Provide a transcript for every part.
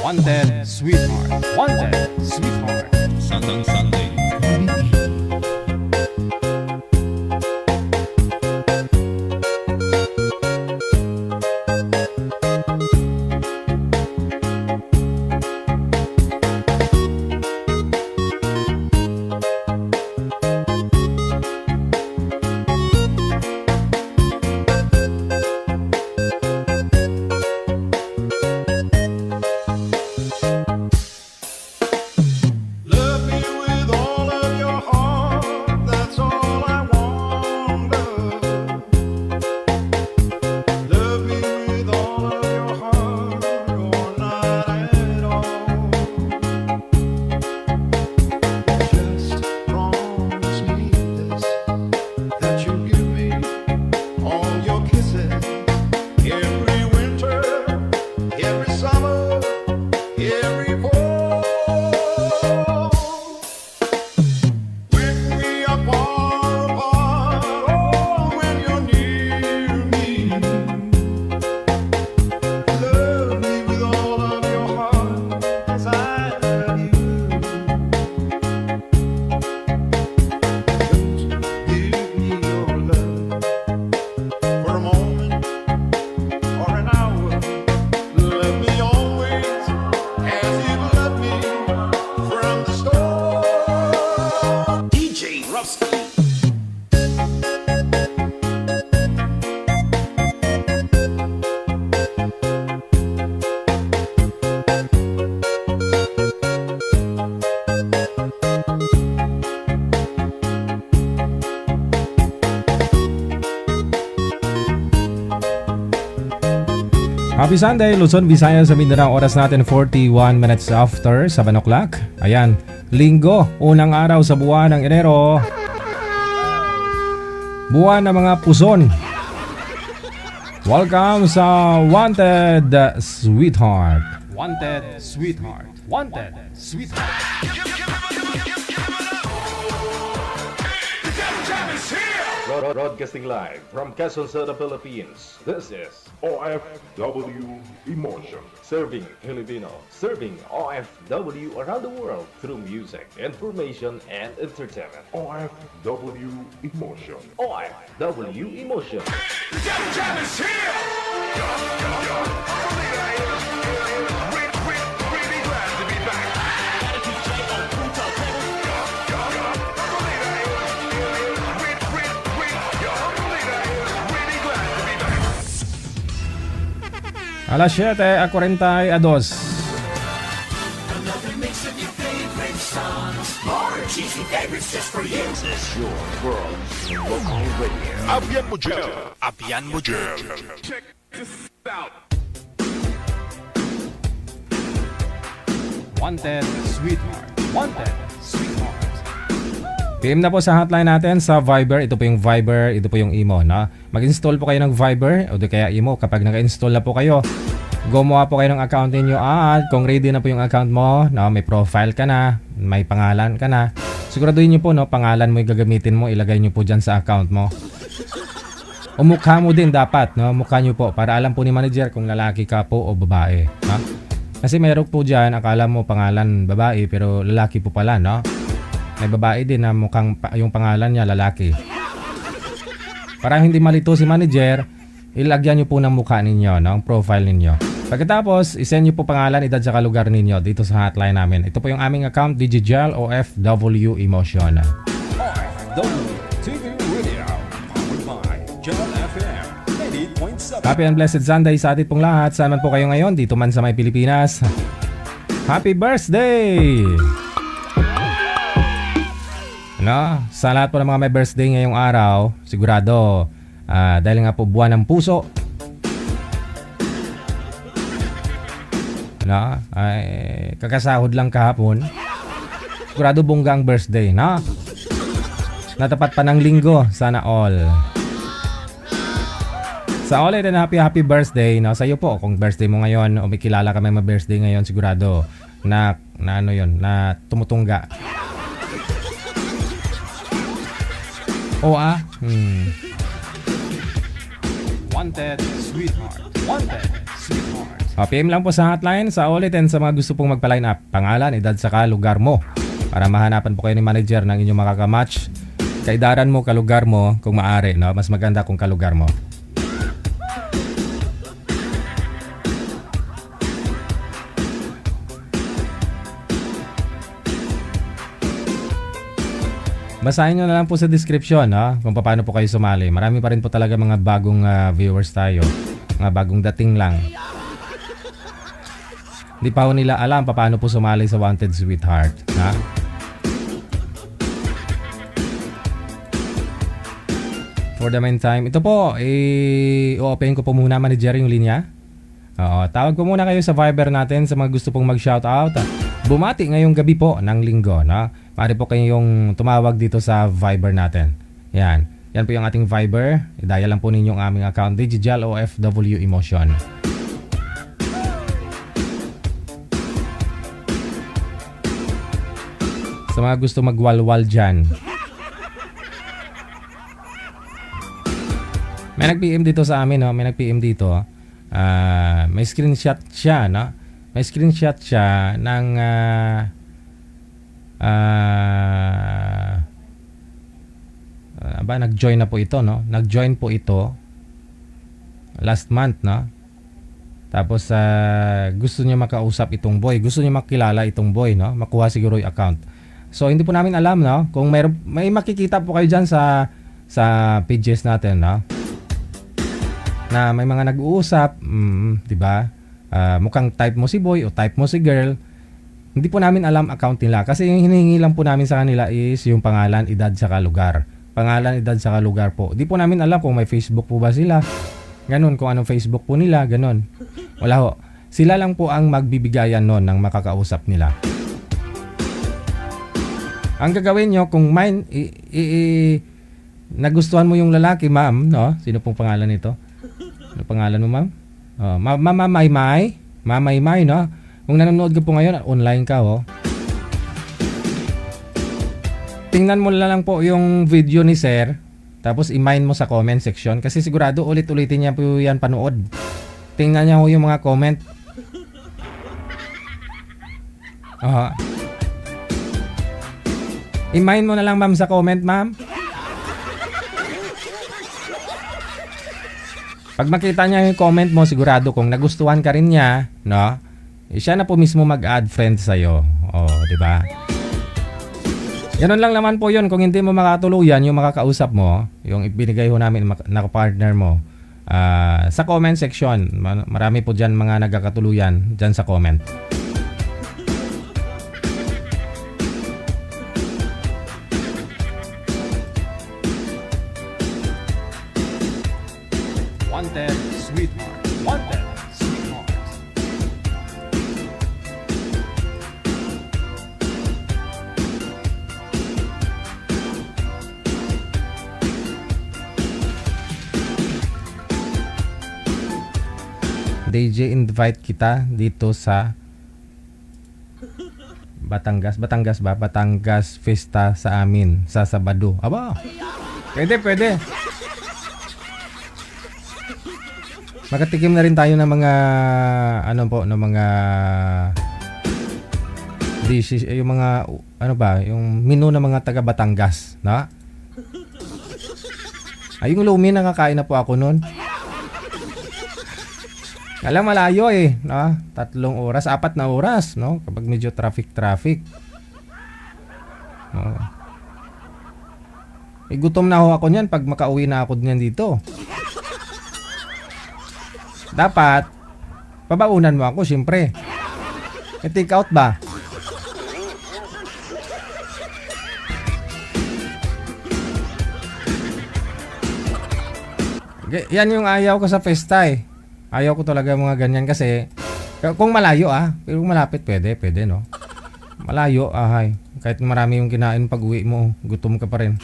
Wanted Sweetheart. Wanted Sweetheart. Sandang Sunday. Love me with all of your heart, that's all I want. Love me with all of your heart, or not at all. Just promise me this, that you'll give me all your kisses every winter, every summer, every fall. When we are far apart, or when you're near me, love me with all of your heart, as I love you. Just give me your love for a moment or an hour. Love me always as you've loved me from the start. DJ Rusty. Happy Sunday, Luzon, Visayas, sa Mindanao. Oras natin 41 minutes after 7 o'clock. Ayan, linggo, unang araw sa buwan ng Enero. Buwan ng mga puson. Welcome sa Wanted Sweetheart. Wanted Sweetheart. Wanted Sweetheart. Broadcasting live from Quezon City, Philippines. This is OFW Emotion. Serving Filipino, serving OFW around the world through music, information, and entertainment. OFW Emotion. OFW Emotion. Alas 7:42. Abian mo dyan. Abiyan mo dyan. Check this out. Wanted Sweetheart. Wanted Sweetheart. PM na po sa hotline natin sa Viber. Ito po yung Viber, ito po yung Imo, no? Mag-install po kayo ng Viber o di kaya Imo. Kapag naka-install na po kayo, gumawa po kayo ng account ninyo. At kung ready na po yung account mo, no, may profile ka na, may pangalan ka na, siguraduhin nyo po, no, pangalan mo yung gagamitin mo, ilagay nyo po dyan sa account mo. O mukha mo din dapat, no? Mukha nyo po para alam po ni manager kung lalaki ka po o babae, no? Kasi meron po dyan, akala mo pangalan babae pero lalaki po pala, no? May babae din na mukhang yung pangalan niya lalaki. Para hindi malito si manager, ilagyan nyo po ng mukha ninyo, no? Ang profile ninyo. Pagkatapos, isend nyo po pangalan, edad sa lugar ninyo dito sa hotline namin. Ito po yung aming account, Digigel OFW Emotion. OFW TV Radio. Powered by John FM 88.7. Happy and blessed Sunday sa atin pong lahat. Saan man po kayo ngayon, dito man sa may Pilipinas. Happy birthday! No? Sa lahat po ng mga may birthday ngayong araw, sigurado, dahil nga po buwan ng puso, no? Ay, kakasahod lang kahapon, sigurado bongga ang birthday, no? Natapat pa ng linggo, sana all. Sa all and happy birthday, no? Sa iyo po, kung birthday mo ngayon o may kilala ka may birthday ngayon, sigurado na ano yon, na tumutungga. Wanted Sweetheart. Wanted Sweetheart. PM lang po sa hotline sa ulit and sa mga gusto pong magpa-line up. Pangalan, edad, saka lugar mo. Para mahanapan po kayo ni manager ng inyong makakamatch. Kaidaran mo, kalugar mo, kung maaari. No? Mas maganda kung kalugar mo. Basahin nyo na lang po sa description, no? Kung paano po kayo sumali. Marami pa rin po talaga mga bagong viewers tayo. Mga bagong dating lang. Hindi pa ho nila alam paano po sumali sa Wanted Sweetheart. Ha? For the meantime, ito po, i-open ko po muna manager yung linya. Oo, tawag po muna kayo sa Viber natin sa mga gusto pong mag-shoutout. Bumati ngayong gabi po ng linggo, no? Maaari po kayong tumawag dito sa Viber natin. Yan. Yan po yung ating Viber. I-dial lang po ninyo ang aming account, Digital OFW Emotion. Sa mga gusto magwalwal dyan. May nag-PM dito sa amin, no? May nag-PM dito. May screenshot siya, no? May screenshot siya ng nag-join na po ito, no? Nag-join po ito last month, no? Tapos gusto niya makausap itong boy, gusto niya makilala itong boy, no? Makuha siguro yung account. So hindi po namin alam, no? Kung may makikita po kayo diyan sa pages natin, no? Na may mga nag-uusap, 'di ba? Mukhang type mo si boy o type mo si girl. Hindi po namin alam account nila kasi yung hinihingi lang po namin sa kanila is yung pangalan, edad, saka lugar. Pangalan, edad, saka lugar po. Hindi po namin alam kung may Facebook po ba sila. Ganun, kung anong Facebook po nila, ganun. Wala ho. Sila lang po ang magbibigayan nun ng makakausap nila. Ang gagawin nyo, kung nagustuhan mo yung lalaki, ma'am, no? Sino pong pangalan nito? Ano pangalan mo, ma'am? Mamaymay, no? Kung nanonood ka po ngayon, online ka, oh. Tingnan mo na lang po yung video ni sir, tapos i-mine mo sa comment section kasi sigurado ulit-ulitin niya po yan panood. Tingnan niya ho yung mga comment. I-mine mo na lang, ma'am, sa comment, ma'am. Pag makita niya yung comment mo, sigurado kung nagustuhan ka rin niya, no? Siya na po mismo mag-add friend sa'yo. Di ba? Ganun lang naman po yun. Kung hindi mo makatuluyan yung makakausap mo, yung ibinigay ho namin na partner mo, sa comment section, marami po dyan mga nagkakatuluyan dyan sa comment. Wanted Sweetheart. Wanted Sweetheart. DJ, invite kita dito sa Batangas ba? Batangas Fiesta sa amin sa Sabado. Aba. Pwede. Makatikim na rin tayo ng mga ng mga dishes, yung mga yung menu ng mga taga Batangas, no? Ay, yung lumi nakakain na po ako noon. Alam, malayo no? 3 oras, 4 na oras, no? Kapag medyo traffic. No? Gutom na ako niyan pag makauwi na ako niyan dito. Dapat pabaunan mo ako, siyempre. Take out ba? Yan yung ayaw ko sa festa Ayaw ko talaga mga ganyan kasi kung malayo pero kung malapit pwede no. Malayo kahit marami yung kinain pag uwi mo, gutom ka pa rin.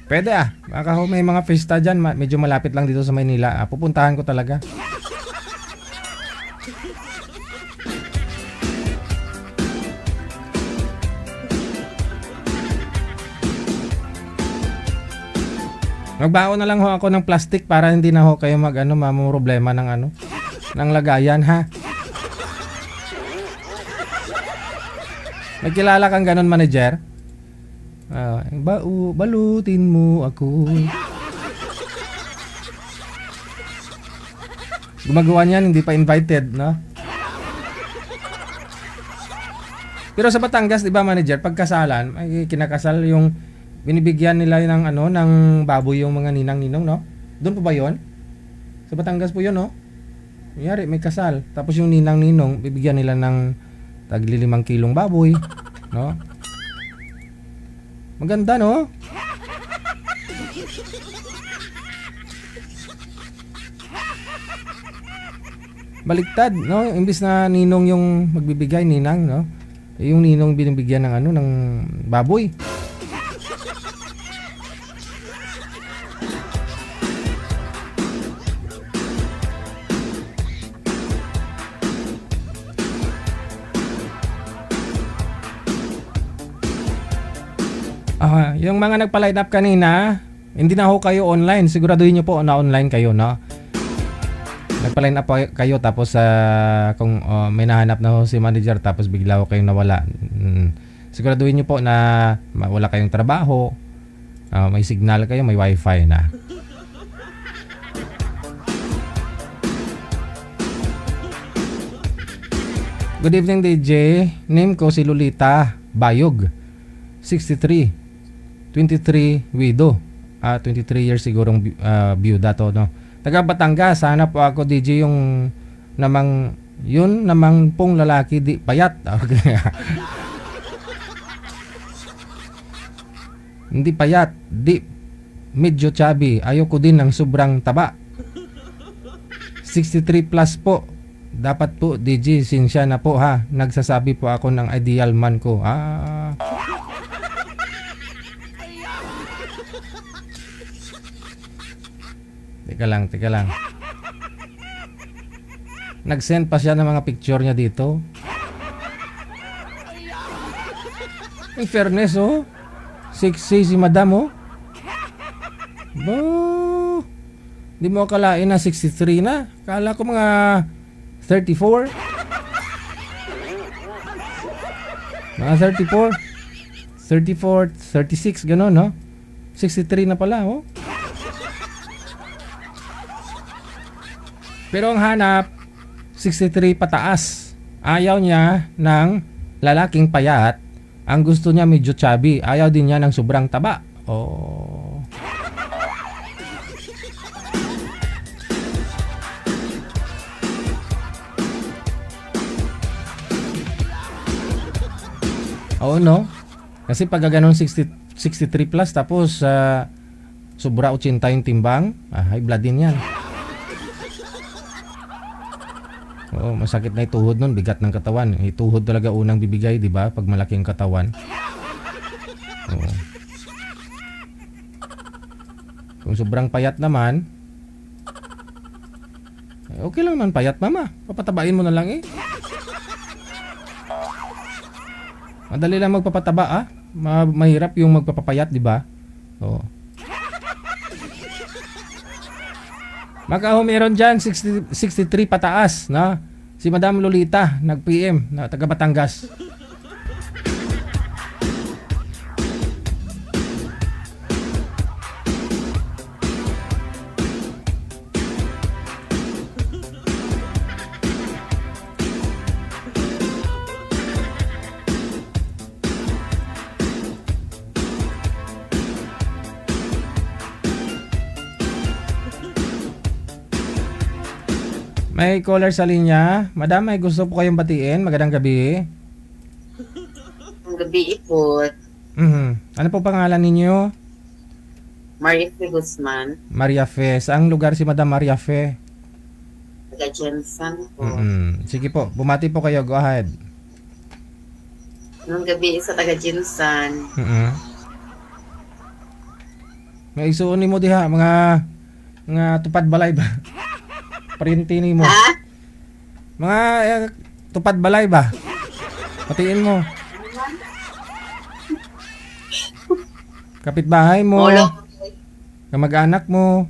Pwede baka may mga festa dyan, medyo malapit lang dito sa Maynila, pupuntahan ko talaga. Magbaon na lang ho ako ng plastic para hindi na ho kayo problema ng ng lagayan, ha? May kilala kang ganun, manager? Balutin mo ako. Gumagawa niyan, hindi pa invited, no? Pero sa Batangas, di ba, manager, pagkasalan, ay kinakasal yung binibigyan nila ng baboy yung mga ninang-ninong, no? Doon po ba 'yon? Sa Batangas po 'yon, no? Kunyari, may kasal, tapos yung ninang-ninong bibigyan nila ng tagli 5 kilong baboy, no? Maganda, no? Baliktad, no? Imbis na ninong yung magbibigay, ninang, no? Yung ninong binibigyan ng baboy. Yung mga nagpa-line up kanina, hindi na ho kayo online. Siguraduhin nyo po na online kayo, no? Nagpa-line up kayo tapos kung may nahanap na ho si manager tapos bigla ho kayong nawala. Siguraduhin nyo po na wala kayong trabaho, may signal kayo, may wifi na. Good evening, DJ. Name ko si Lolita Bayog. 63. 23 widow. 23 years sigurong byuda to, no. Taga Batangas, sana po ako DJ yung namang pong lalaki di payat. Okay. Hindi payat, di medyo chubby. Ayoko din ng sobrang taba. 63 plus po. Dapat po DJ, sinsya na po, ha. Nagsasabi po ako ng ideal man ko. Teka lang. Nag-send pa siya ng mga picture niya dito. In fairness, oh. Sexy si madam, oh. Di mo akalain na 63 na. Kala ko mga 34. Mga 34. 36, gano'n, no? 63 na pala, oh. Pero ang hanap, 63 pataas. Ayaw niya ng lalaking payat. Ang gusto niya medyo chubby. Ayaw din niya ng sobrang taba. Oh. Oo, no? Kasi pag ganun 63 plus tapos sobra 80 yung timbang, high blood din yan. Oo, masakit na ituhod nun, bigat ng katawan. Ituhod talaga unang bibigay, di ba? Pag malaking katawan. Oo. Kung sobrang payat naman, okay lang naman payat, mama. Papatabain mo na lang, eh. Madali lang magpapataba, mahirap yung magpapapayat, di ba? Oo. Makaho meron dyan, 63 pataas, no? Si Madam Lolita, nag-PM, na taga Batangas. May caller sa linya. Madam, may gusto po kayong batiin. Magandang gabi. Ang gabi po, Ano po pangalan ninyo? Maria Fe Guzman, Maria Fe. Saang lugar si Madam Maria Fe? taga Jensen po. Sige po, bumati po kayo. Go ahead. Nung gabi sa taga Jensen, May isuon mo diha, mga tupad balay ba? Parintini mo. ha? Mga tupad balay ba? Patiin mo. Kapitbahay mo. Kamag-anak mo.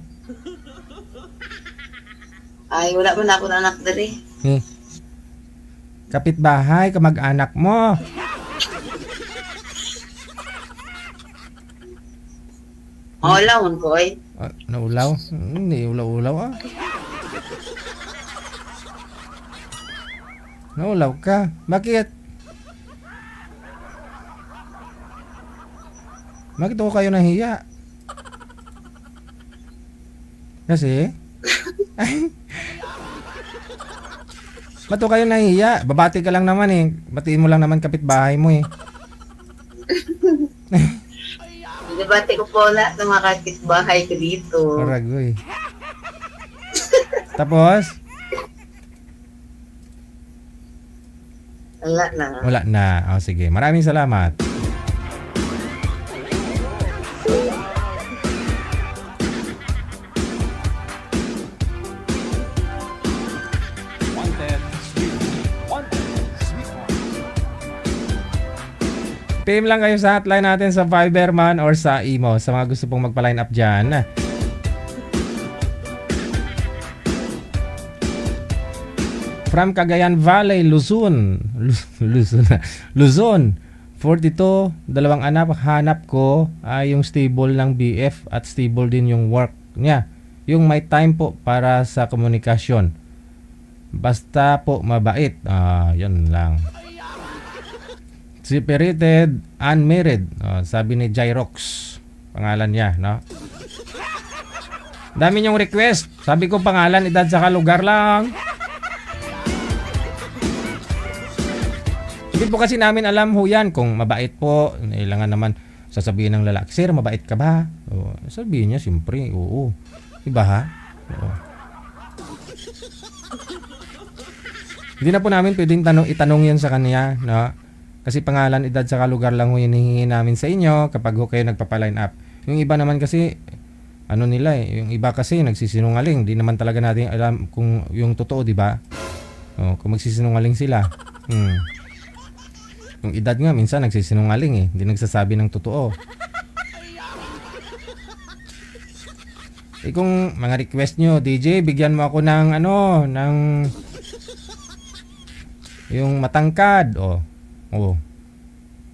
Ay, wala man ako na anak dali. Eh. Kapitbahay, kamag-anak mo. Maulawon ko ay. Naulaw? Hindi ulaw-ulaw ah. Naulaw ka? Bakit? Bakit ako kayo nahiya? Kasi? Ay. Ba't ako kayo nahiya? Babati ka lang naman eh. Batiin mo lang naman kapitbahay mo eh. Debate ko po lahat ng mga kapitbahay ko dito. Paragoy. Tapos? Wala na. Wala na. O sige. Maraming salamat. Wanted, sweetheart. Wanted, sweetheart. PM lang kayo sa hotline natin sa Viber man or sa imo sa mga gusto pong magpa-line up dyan. From Cagayan Valley, Luzon. Luzon. 42, dalawang anak, hanap ko ay yung stable ng BF at stable din yung work niya. Yung may time po para sa komunikasyon. Basta po mabait. Yun lang. Separated, unmarried. Sabi ni Jyrox. Pangalan niya, no? Dami niyong request. Sabi ko pangalan, edad, saka lugar lang. Hindi po kasi namin alam ho yan kung mabait po. Kailangan naman sasabihin ng lalaki, sir, mabait ka ba? Sabihin niya, siyempre, oo. Diba ha? Oo. Hindi na po namin pwedeng itanong yan sa kanya, no? Kasi pangalan, edad, saka lugar lang ho hinihingi namin sa inyo kapag ho kayo nagpapa-line up. Yung iba naman kasi, ano nila eh, yung iba kasi nagsisinungaling. Di naman talaga natin alam kung yung totoo, di ba? Kung magsisinungaling sila. Yung edad nga, minsan nagsisinungaling eh. Hindi nagsasabi ng totoo. Kung mga request nyo, DJ, bigyan mo ako ng ng yung matangkad.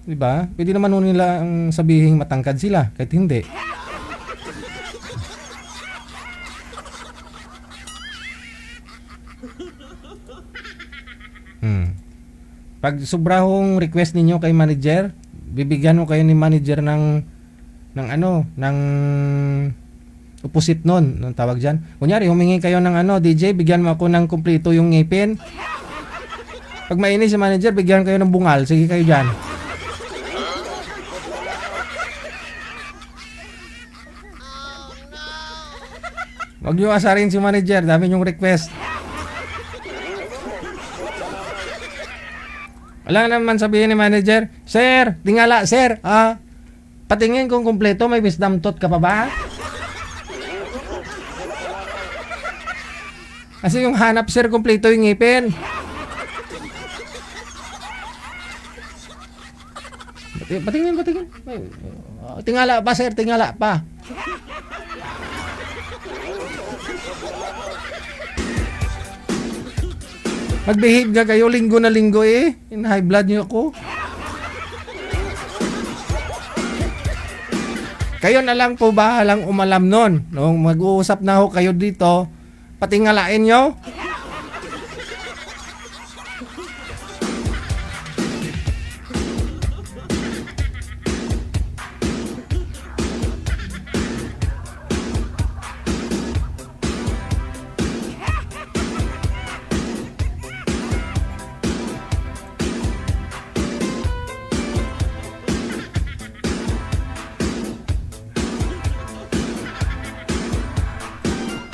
Diba? Pwede naman nila ang sabihin matangkad sila, kahit hindi. Pag sobrahong request ninyo kay manager, bibigyan mo kayo ni manager ng opposite nun, ng tawag dyan. Kunyari, humingi kayo ng DJ, bigyan mo ako ng kumpleto yung ngipin. Pag mainis si manager, bigyan kayo ng bungal. Sige kayo dyan. Huwag nyo asarin si manager, dami yung request. Wala naman sabihin ni manager, sir, tingala, sir, patingin kung kumpleto, may wisdom tooth ka pa ba? Kasi yung hanap, sir, kumpleto yung ngipin. Patingin. Tingala pa, sir, tingala pa. Mag-behave nga kayo, linggo na linggo eh. In high blood niyo ako. Kayo na lang po bahalang umalam nun. Nung mag-uusap na ho kayo dito, patingalain nyo.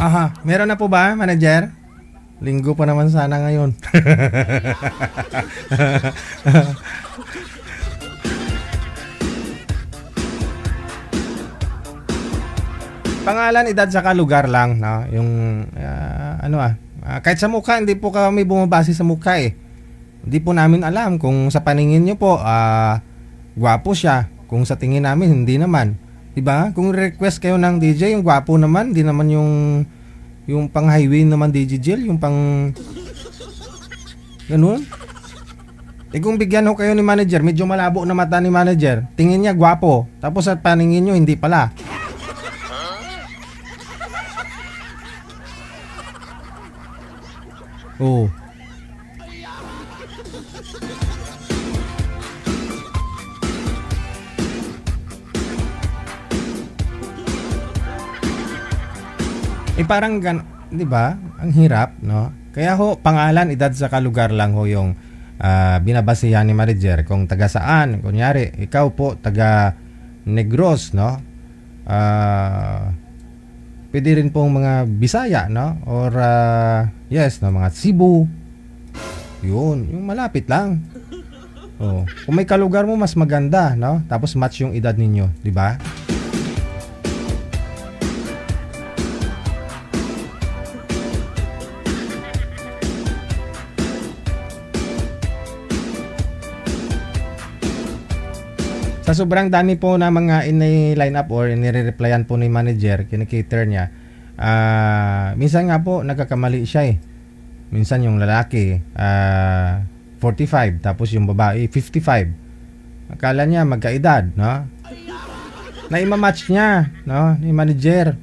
Aha, meron na po ba, manager? Linggo pa naman sana ngayon. Pangalan, edad, saka lugar lang, no? Yung kahit sa mukha, hindi po kami bumabase sa mukha eh. Hindi po namin alam kung sa paningin nyo po gwapo siya. Kung sa tingin namin, hindi naman. Diba? Kung request kayo ng DJ, yung gwapo naman, di naman yung pang highway naman DJ Jill, yung pang ganun. Kung bigyan ho kayo ni manager, medyo malabo na mata ni manager, tingin niya gwapo, tapos sa paningin nyo, hindi pala. Oh. Parang 'di ba? Ang hirap, no? Kaya ho, pangalan, edad sa lugar lang ho yung binabasihan ni manager kung taga saan. Kunyari, ikaw po taga Negros, no? Pwede rin pong mga Bisaya, no? Or yes, no, mga Cebu. Yun, yung malapit lang. Oh, kung may kalugar mo mas maganda, no? Tapos match yung edad ninyo, 'di ba? Sa sobrang dami po na mga ini-line up or inire-replyan po ni manager, kinikater niya, minsan nga po nagkakamali siya eh. Minsan yung lalaki 45, tapos yung babae 55. Akala niya magkaedad, no? Na ima-match niya, no, ni manager.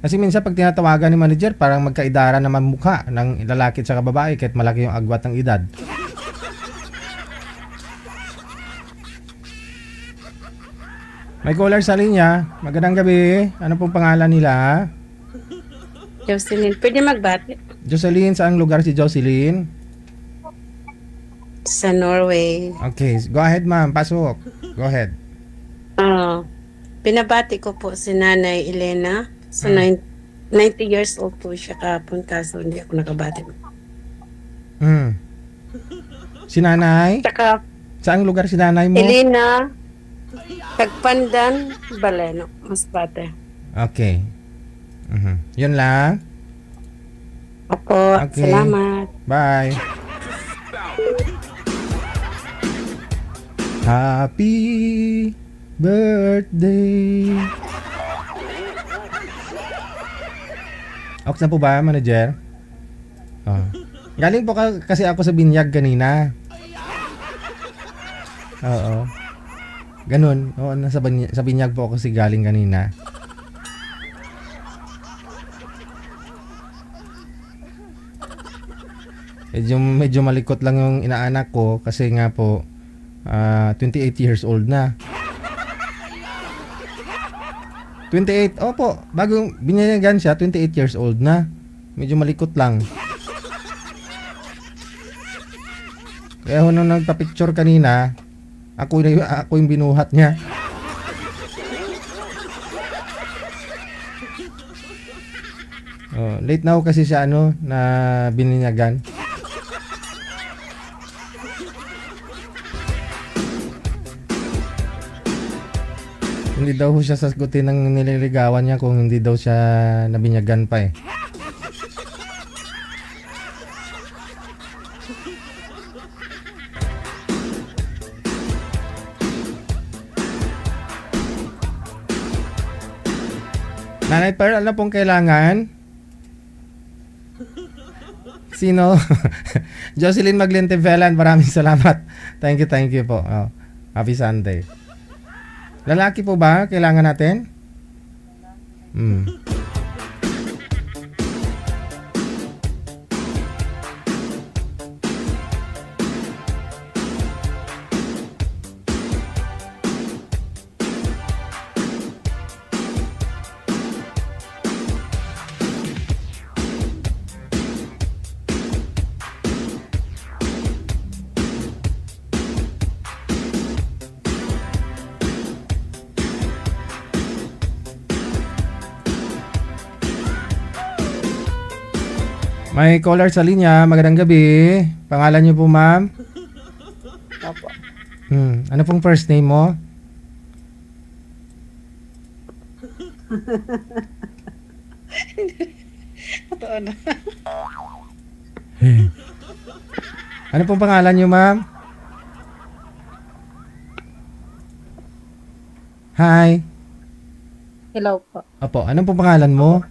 Kasi minsan pag tinatawagan ni manager, parang magkaedara naman mukha ng lalaki at babae kahit malaki yung agwat ng edad. May caller sa linya. Magandang gabi. Ano pong pangalan nila? Jocelyn, pwede magbati? Jocelyn, saang lugar si Jocelyn? Sa Norway. Okay, go ahead ma'am. Pasok. Go ahead. Pinabati ko po si Nanay Elena. So, 90 years old po siya kapon, kaso hindi ako nakabati. Si nanay? Saka, Saang lugar si nanay mo? Elena, Tagpandan, Baleno, Masbate. Okay. Yun lang. Opo, Okay. salamat. Bye. Happy birthday. Okay na po ba, manager? Oh. Galing po kasi ako sa binyag kanina. Oo. Ganun. Oo, sa binyag po ako kasi galing kanina. Medyo malikot lang yung inaanak ko kasi nga po 28 years old na. 28, opo, bagong binyagan siya, 28 years old na. Medyo malikot lang. Kaya nung nagpa-picture kanina, ako yung binuhat niya. Late na ako kasi siya na bininyagan. Hindi daw siya sasagutin ng nililigawan niya kung hindi daw siya nabinyagan pa eh. Nanay Pearl, ano pong kailangan? Sino? Jocelyn Maglintevelan, maraming salamat. Thank you po. Happy Sunday. Lalaki po ba? Kailangan natin? May caller sa linya. Magandang gabi. Pangalan niyo po, ma'am? Opo. Ano pong first name mo? Ano pong pangalan niyo, ma'am? Hi. Hello po. Opo, anong po pangalan mo?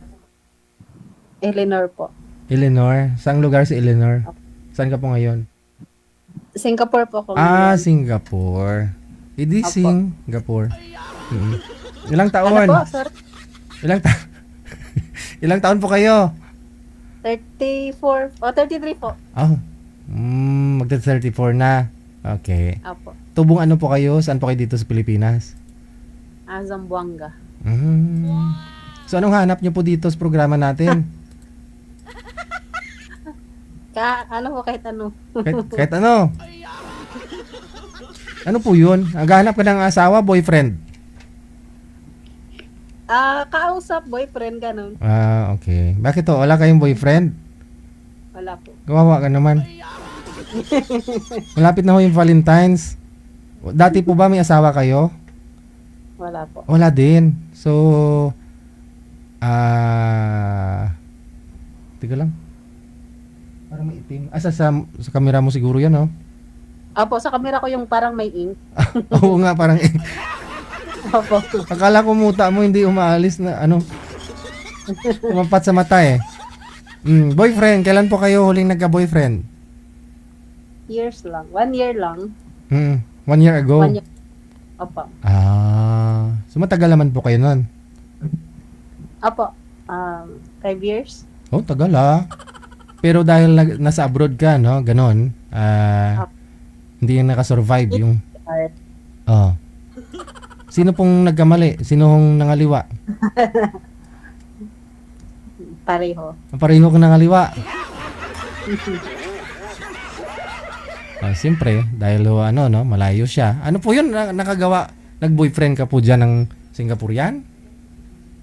Eleanor po. Eleanor. Saang lugar si Eleanor? Saan ka po ngayon? Singapore po ako. Ah, ngayon. Singapore. Hindi Opo. Singapore. Mm. Ilang Ano taon? po, sir? Ilang ta Ilang taon po kayo? 34. O, 33 po. Oh. Magta-34 na. Okay. Apo. Tubong ano po kayo? Saan po kayo dito sa Pilipinas? Zamboanga. So anong hanap niyo po dito sa programa natin? Ano po, kahit ano. kahit ano? Ano po yun? Naghahanap ka ng asawa, boyfriend? Kausap, boyfriend, ganun. Ah, okay. Bakit to? Wala kayong boyfriend? Wala po. Kawawa ka naman. Malapit na ho yung Valentine's. Dati po ba may asawa kayo? Wala po. Wala din. So, tiga lang. Parang may itim. Sa camera mo siguro yan, oh. Apo, sa camera ko yung parang may ink. Oo nga, parang Apo. akala ko muta mo hindi umaalis na ano. Tumapat sa mata eh. Boyfriend, kailan po kayo huling nagka-boyfriend? Years lang. 1 year lang. 1 year ago? 1 year. Apo. So matagal naman po kayo nun? Apo. 5 years. Oh, tagal ah. Pero dahil nasa abroad ka, no? Ganon. Hindi yung nakasurvive yung... Oh. Sino pong nagkamali? Sino hong nangaliwa? Pareho. Pareho ka nangaliwa. Siyempre, dahil ano, no? Malayo siya. Ano po yun? Nakagawa? Nag-boyfriend ka po dyan ng Singaporean?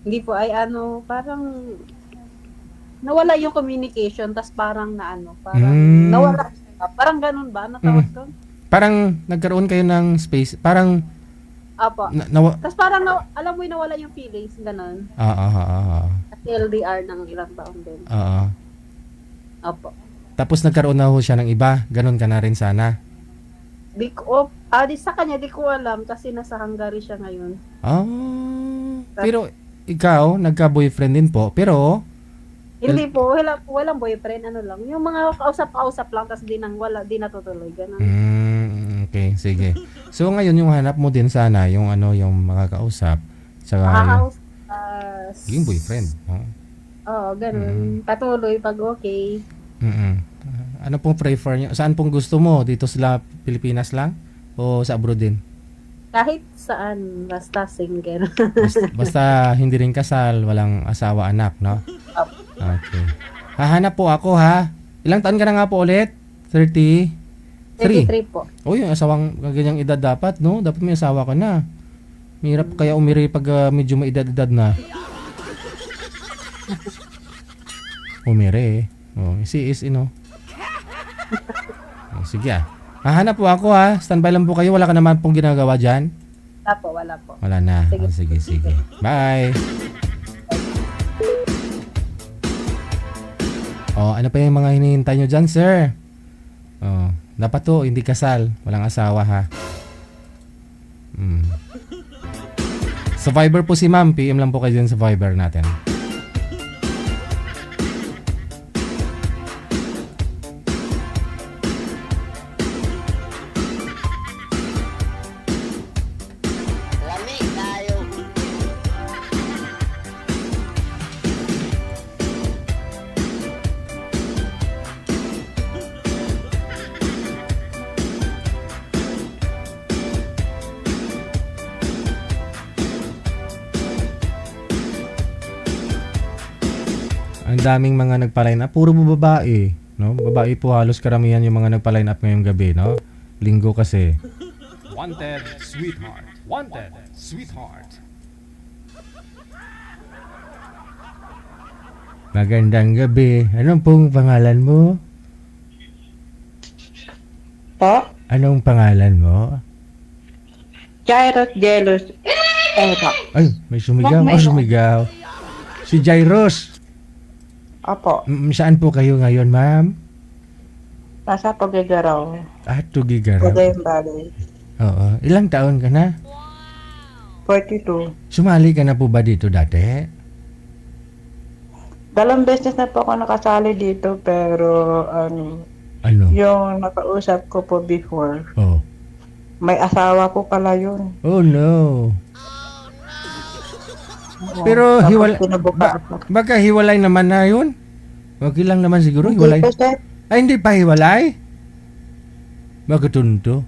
Hindi po ay ano, parang nawala yung communication, tas parang parang nawala. Parang ganun ba? Ano tawag doon? Parang nagkaroon kayo ng space. Parang... Apo. Tas parang alam mo yung nawala yung feelings, ganun. Kasi LDR ng ilang taon din. Apo. Tapos nagkaroon na ho siya ng iba. Ganun ka na rin sana. Sa kanya, di ko alam kasi nasa Hungary siya ngayon. Pero ikaw, nagka-boyfriend din po. Pero... Hindi po, walang boyfriend, ano lang. Yung mga kausap-kausap lang, tas di natutuloy, ganun. Okay, sige. So ngayon yung hanap mo din sana, yung yung makakausap. Saka yung boyfriend. Oo, ganun. Patuloy pag okay. Ano pong prefer nyo? Saan pong gusto mo? Dito sa Pilipinas lang? O sa abroad din? Kahit saan, basta single. Basta hindi rin kasal, walang asawa, anak, no? Okay. Hahanap po ako, ha? Ilang taon ka na nga po ulit? 33 po. Yung asawang ganyang edad dapat, no? Dapat may asawa ka na. Mahirap kaya umiri pag medyo may edad-edad na. Umiri, si is, sige, hahanap po ako, ha? Standby lang po kayo. Wala ka naman pong ginagawa dyan? Wala po. Wala na. Sige. Sige. Bye. Ano pa yung mga hinihintay nyo dyan, sir? Dapat to, hindi kasal. Walang asawa, ha? Sa Viber po si ma'am. PM lang po kayo dyan sa Viber natin. Ang daming mga nagpa-line up. Puro babae, no? Babae po halos karamihan yung mga nagpa-line up ngayong gabi, no? Linggo kasi. Wanted, sweetheart. Wanted, sweetheart. Magandang gabi. Anong pong pangalan mo? Po? Anong pangalan mo? Jairus Jealous. Po. Ay, may sumigaw. Sumigaw. Si Jairus. Opo. Saan po kayo ngayon, ma'am? Nasa Tugigaraw. Tugigaraw. Cagayan Valley. Oo. Ilang taon ka na? 42. Sumali ka na po ba dito dati? Dalawang beses na po ako nakasali dito pero Ano? yung nakausap ko po before, Oh. may asawa po pala yun. Oh no. Oo. Pero Tapos hiwalay. kinabukasan. Baka hiwalay naman na yun? Okay lang naman siguro Hindi hiwalay. po, sir. Ay, hindi pa hiwalay? Bakit tunto?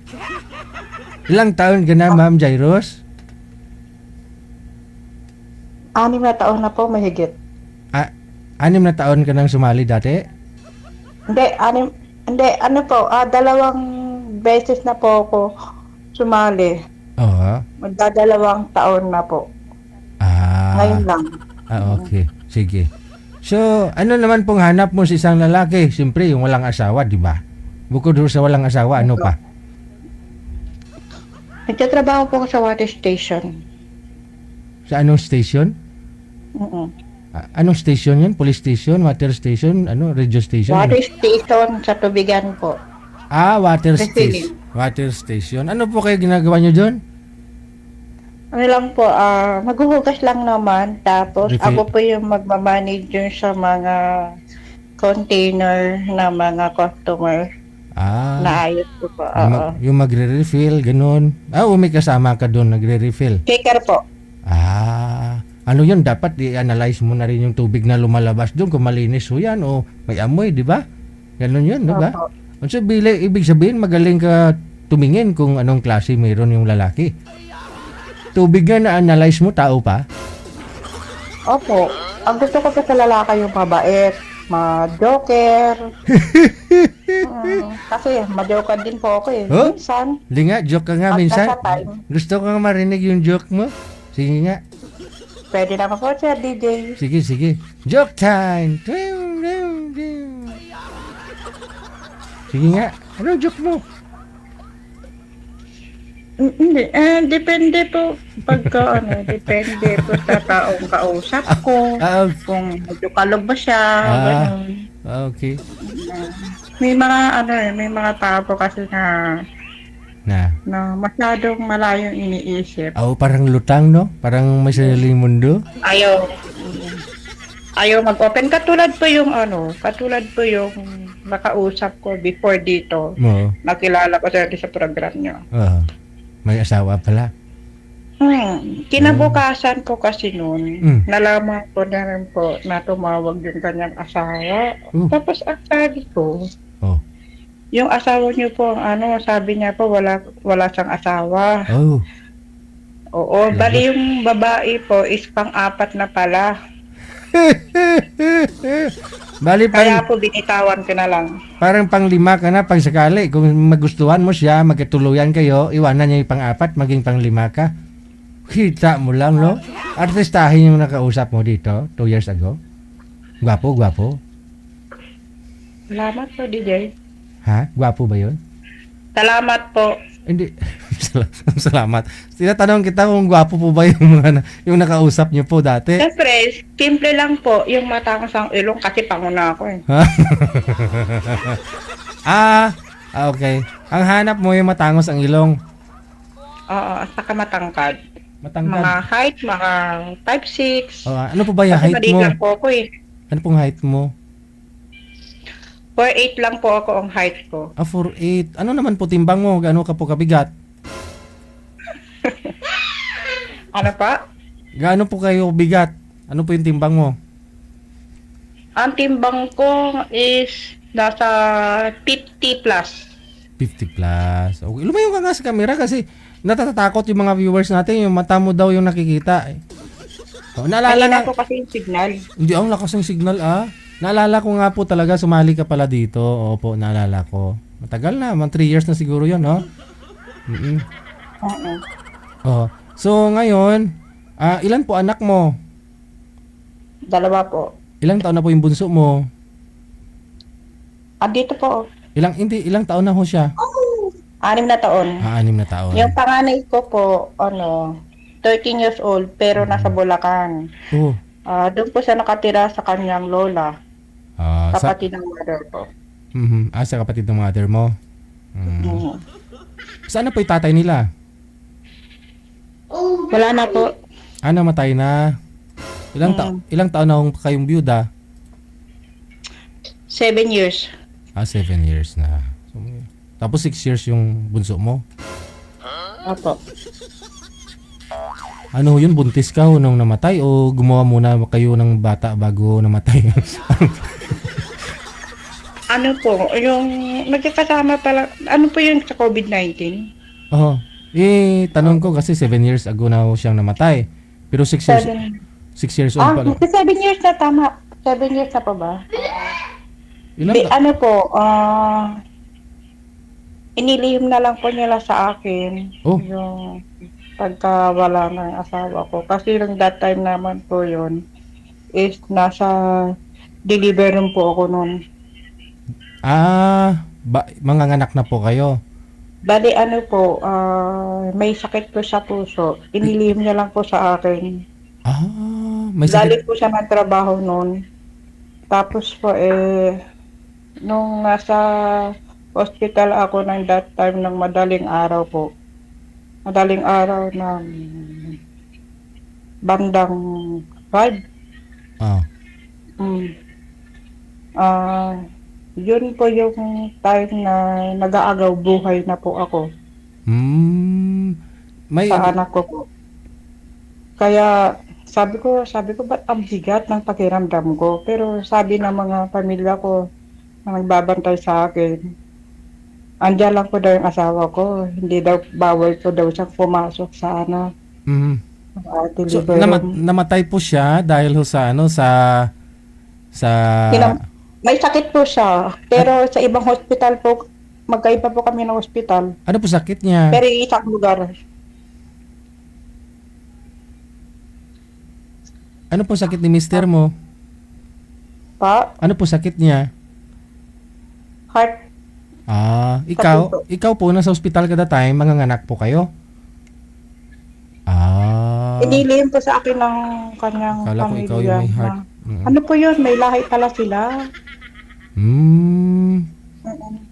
Ilang taon ka na, Ma'am Jairos? 6 na taon na po mahigit. 6 na taon ka nang sumali dati? Hindi, dalawang beses na po ako sumali. Oo. Magdadalawang taon na po. Ngayon lang. Okay. Sige. So, ano naman pong hanap mo sa isang lalaki? Siyempre, yung walang asawa, di ba? Bukod doon sa walang asawa, ano pa? Nagtatrabaho po ako sa water station. Sa anong station? Anong station yun? Police station? Water station? Ano? Radio station? Water station sa tubigan po. Water Refilling. station. Water station. Ano po kayo ginagawa nyo doon? Ano lang po, maghuhugas lang naman. Tapos Refill. ako po yung magmamanage dun sa mga container na mga customer na ayos po po. Yung magre-refill, ganun. May kasama ka doon, nagre-refill. Checker po. Ano yun? Dapat i-analyze mo na rin yung tubig na lumalabas doon kung malinis o yan o may amoy, di ba? Ganun yun, di ba? Opo. So, ibig sabihin, magaling ka tumingin kung anong klase mayroon yung lalaki. Tubig nga na-analyze mo, tao pa? Opo. Ang gusto ko po sa lalaki yung mabait, ma-joker. Kasi ma-joker din po ako eh. Oh? Minsan, Linga, joke ka nga at minsan. nasa time, Gusto ko nga marinig yung joke mo. Sige nga. pwede naman po siya, DJ. Sige, sige. Joke time! Sige nga. Anong joke mo? Hindi, depende po pagka depende po sa taong kausap ko. Kung medyo kalog ba siya, ganun. Okay. May mga tao po kasi na masyadong malayong iniisip. Parang lutang, no? Parang may sariling mundo. Ayaw mag-open. Katulad po yung nakausap ko before dito. Mo. Nakilala ko siya sa program niyo. May asawa pala. Kinabukasan ko kasi noon, Mm. nalaman ko na rin po na tumawag yung kanyang asawa. Tapos ang sabi ko, yung asawa niyo po, sabi niya po wala siyang asawa. Oo, bali yung babae po is pang-apat na pala. Bali Kaya po binitawan ko na lang. parang pang-5 ka na pag sakali. Kung magustuhan mo siya, magkatuluyan kayo, iwanan niya yung pang-4, maging pang-5 ka. Kita mo lang, no? Artistahin yung nakausap mo dito 2 years ago. Gwapo. Salamat po, DJ. Ha? Gwapo ba yun? Salamat po. Hindi. Salamat. Tinatanong kita kung gwapo po ba yung yung nakausap niyo po dati. Siyempre, simple lang po yung matangos ang ilong kasi panguna ako eh. Okay. Ang hanap mo yung matangos ang ilong. Oo, saka matangkad. Matangkad. Mga height, mga 5'6". Ano po ba yung height Kasi mo? maliit lang po ako eh. Ano pong height mo? 4'8" lang po ako ang height ko. 4'8". Ano naman po timbang mo? Gaano ka po kabigat? Ano pa? Gaano po kayo bigat? Ano po yung timbang mo? Ang timbang ko is nasa 50 plus. 50 plus. Okay. Lumayo ka nga sa camera kasi natatakot yung mga viewers natin. Yung mata mo daw yung nakikita. Naalala Kanina nga. po kasi yung signal. Hindi, ang lakas ng signal Naalala ko nga po talaga, sumali ka pala dito. Opo, naalala ko. Matagal na, 3 years na siguro yun, no? Oo. So, ngayon, ilan po anak mo? 2 po. Ilang taon na po yung bunso mo? Dito po. Ilang taon na ho siya? 6 na taon. 6 na taon. Yung panganay ko po, 13 years old, pero nasa Bulacan. Doon po siya nakatira sa kanyang lola. Kapatid ng mother ko. Sa kapatid ng mother mo? Saan na po yung tatay nila? Wala na po. Namatay na. Ilang taon na kayong byuda? 7 years. 7 years na. So, tapos 6 years yung bunso mo. Opo. Ano yun, buntis ka nung namatay o gumawa muna kayo ng bata bago namatay? Ano po, yung nagkakasama pala, ano po yung sa COVID-19? Oo. Tanong ko kasi 7 years ago na siyang namatay. Pero 6 years, 6 years old pala. 7 years na tama. 7 years na pa ba? Ilan Di, ano po, inilihim na lang po nila sa akin Oh. yung pagkawala ng asawa ko. Kasi yung that time naman po yun is nasa delivery room po ako noon. Manganganak na po kayo. Bali ano po, may sakit po sa puso. Inilihim niya lang po sa akin. May sakit. Galing po siya ng trabaho noon. Tapos po nung nasa hospital ako ng that time ng madaling araw po. Madaling araw ng bandang 5. Yun po yung time na nag-aagaw buhay na po ako sa anak ko po. Kaya sabi ko ba't ang bigat ng pakiramdam ko? Pero sabi ng mga pamilya ko na nagbabantay sa akin, andyan lang po daw yung asawa ko. Hindi daw bawal ko daw siyang pumasok sa anak. So, namatay po siya dahil ho sa may sakit po siya. Pero sa ibang hospital po, magkaiba po kami ng hospital. Ano po sakit niya? Pero isang lugar. Ano po sakit ni mister mo? Pa? Ano po sakit niya? Heart. Ikaw po nasa hospital kada time, manganganak po kayo? Inilihim po sa akin ng kanyang Kala ko pamilya. ikaw yung may heart. Ano po yun? May lahi pala sila.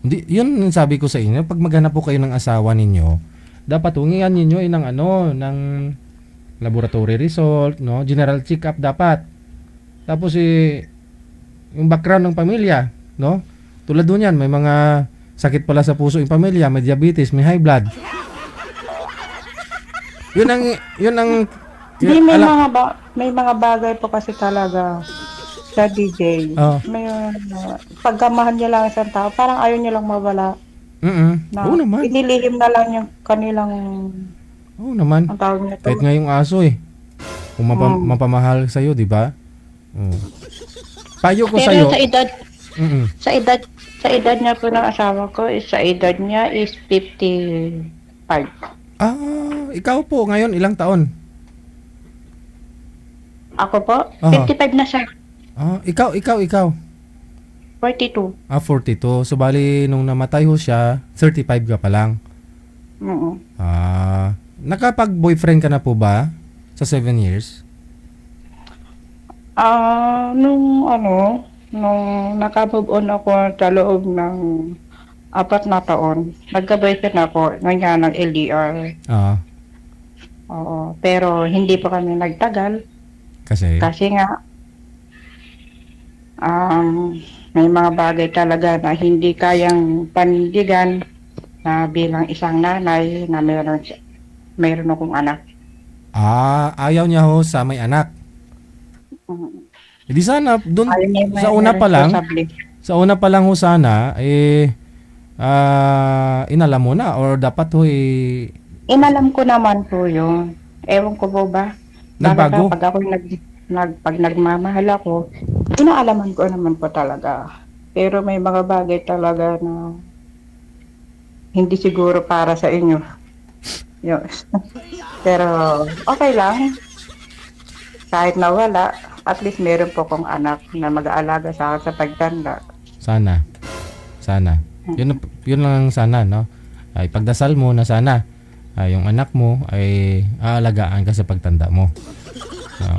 Hindi, yun sabi ko sa inyo, pag maghanap po kayo ng asawa ninyo, dapat hungian ninyo ng laboratory result, no? General check-up dapat. Tapos yung background ng pamilya, no? Tulad doon yan, may mga sakit pala sa puso yung pamilya, may diabetes, may high blood. May mga bagay po kasi talaga sa DJ. May pagkamahan niya lang isang tao, parang ayaw niya lang mawala. Oo naman. Inilihim na lang yung kanilang Oo naman. ang tawag nito. Kahit nga yung aso kung mapamahal sa'yo, di ba? Payo ko sa'yo. Pero sa edad niya po ng asawa ko, sa edad niya is 55. Ikaw po ngayon ilang taon? Ako po, 55 na siya. Ikaw. 42. 42. So bali nung namatay ho siya, 35 ka pa lang. Nakapag-boyfriend ka na po ba sa 7 years? Nung naka-move on ako sa loob ng 4 na taon, nagka-boyfriend ako ng LDR. Oo, pero hindi pa kami nagtagal. Kasi nga, may mga bagay talaga na hindi kayang panindigan na bilang isang nanay na mayroon akong anak. Ayaw niya ho sa may anak. Hindi sana doon sa una pa lang ho sana inalam mo na or dapat ho inalam ko naman po yun. Ewan ko po ba? Nagbago? Pag ako pag nagmamahal ako, inaalaman ko naman po talaga. Pero may mga bagay talaga na hindi siguro para sa inyo. Yun. Pero okay lang. Kahit nawala, at least meron po kong anak na mag-aalaga sa akin sa pagtanda. Sana. Yun lang sana, no? Ay pagdasal mo na sana yung anak mo ay aalagaan ka sa pagtanda mo.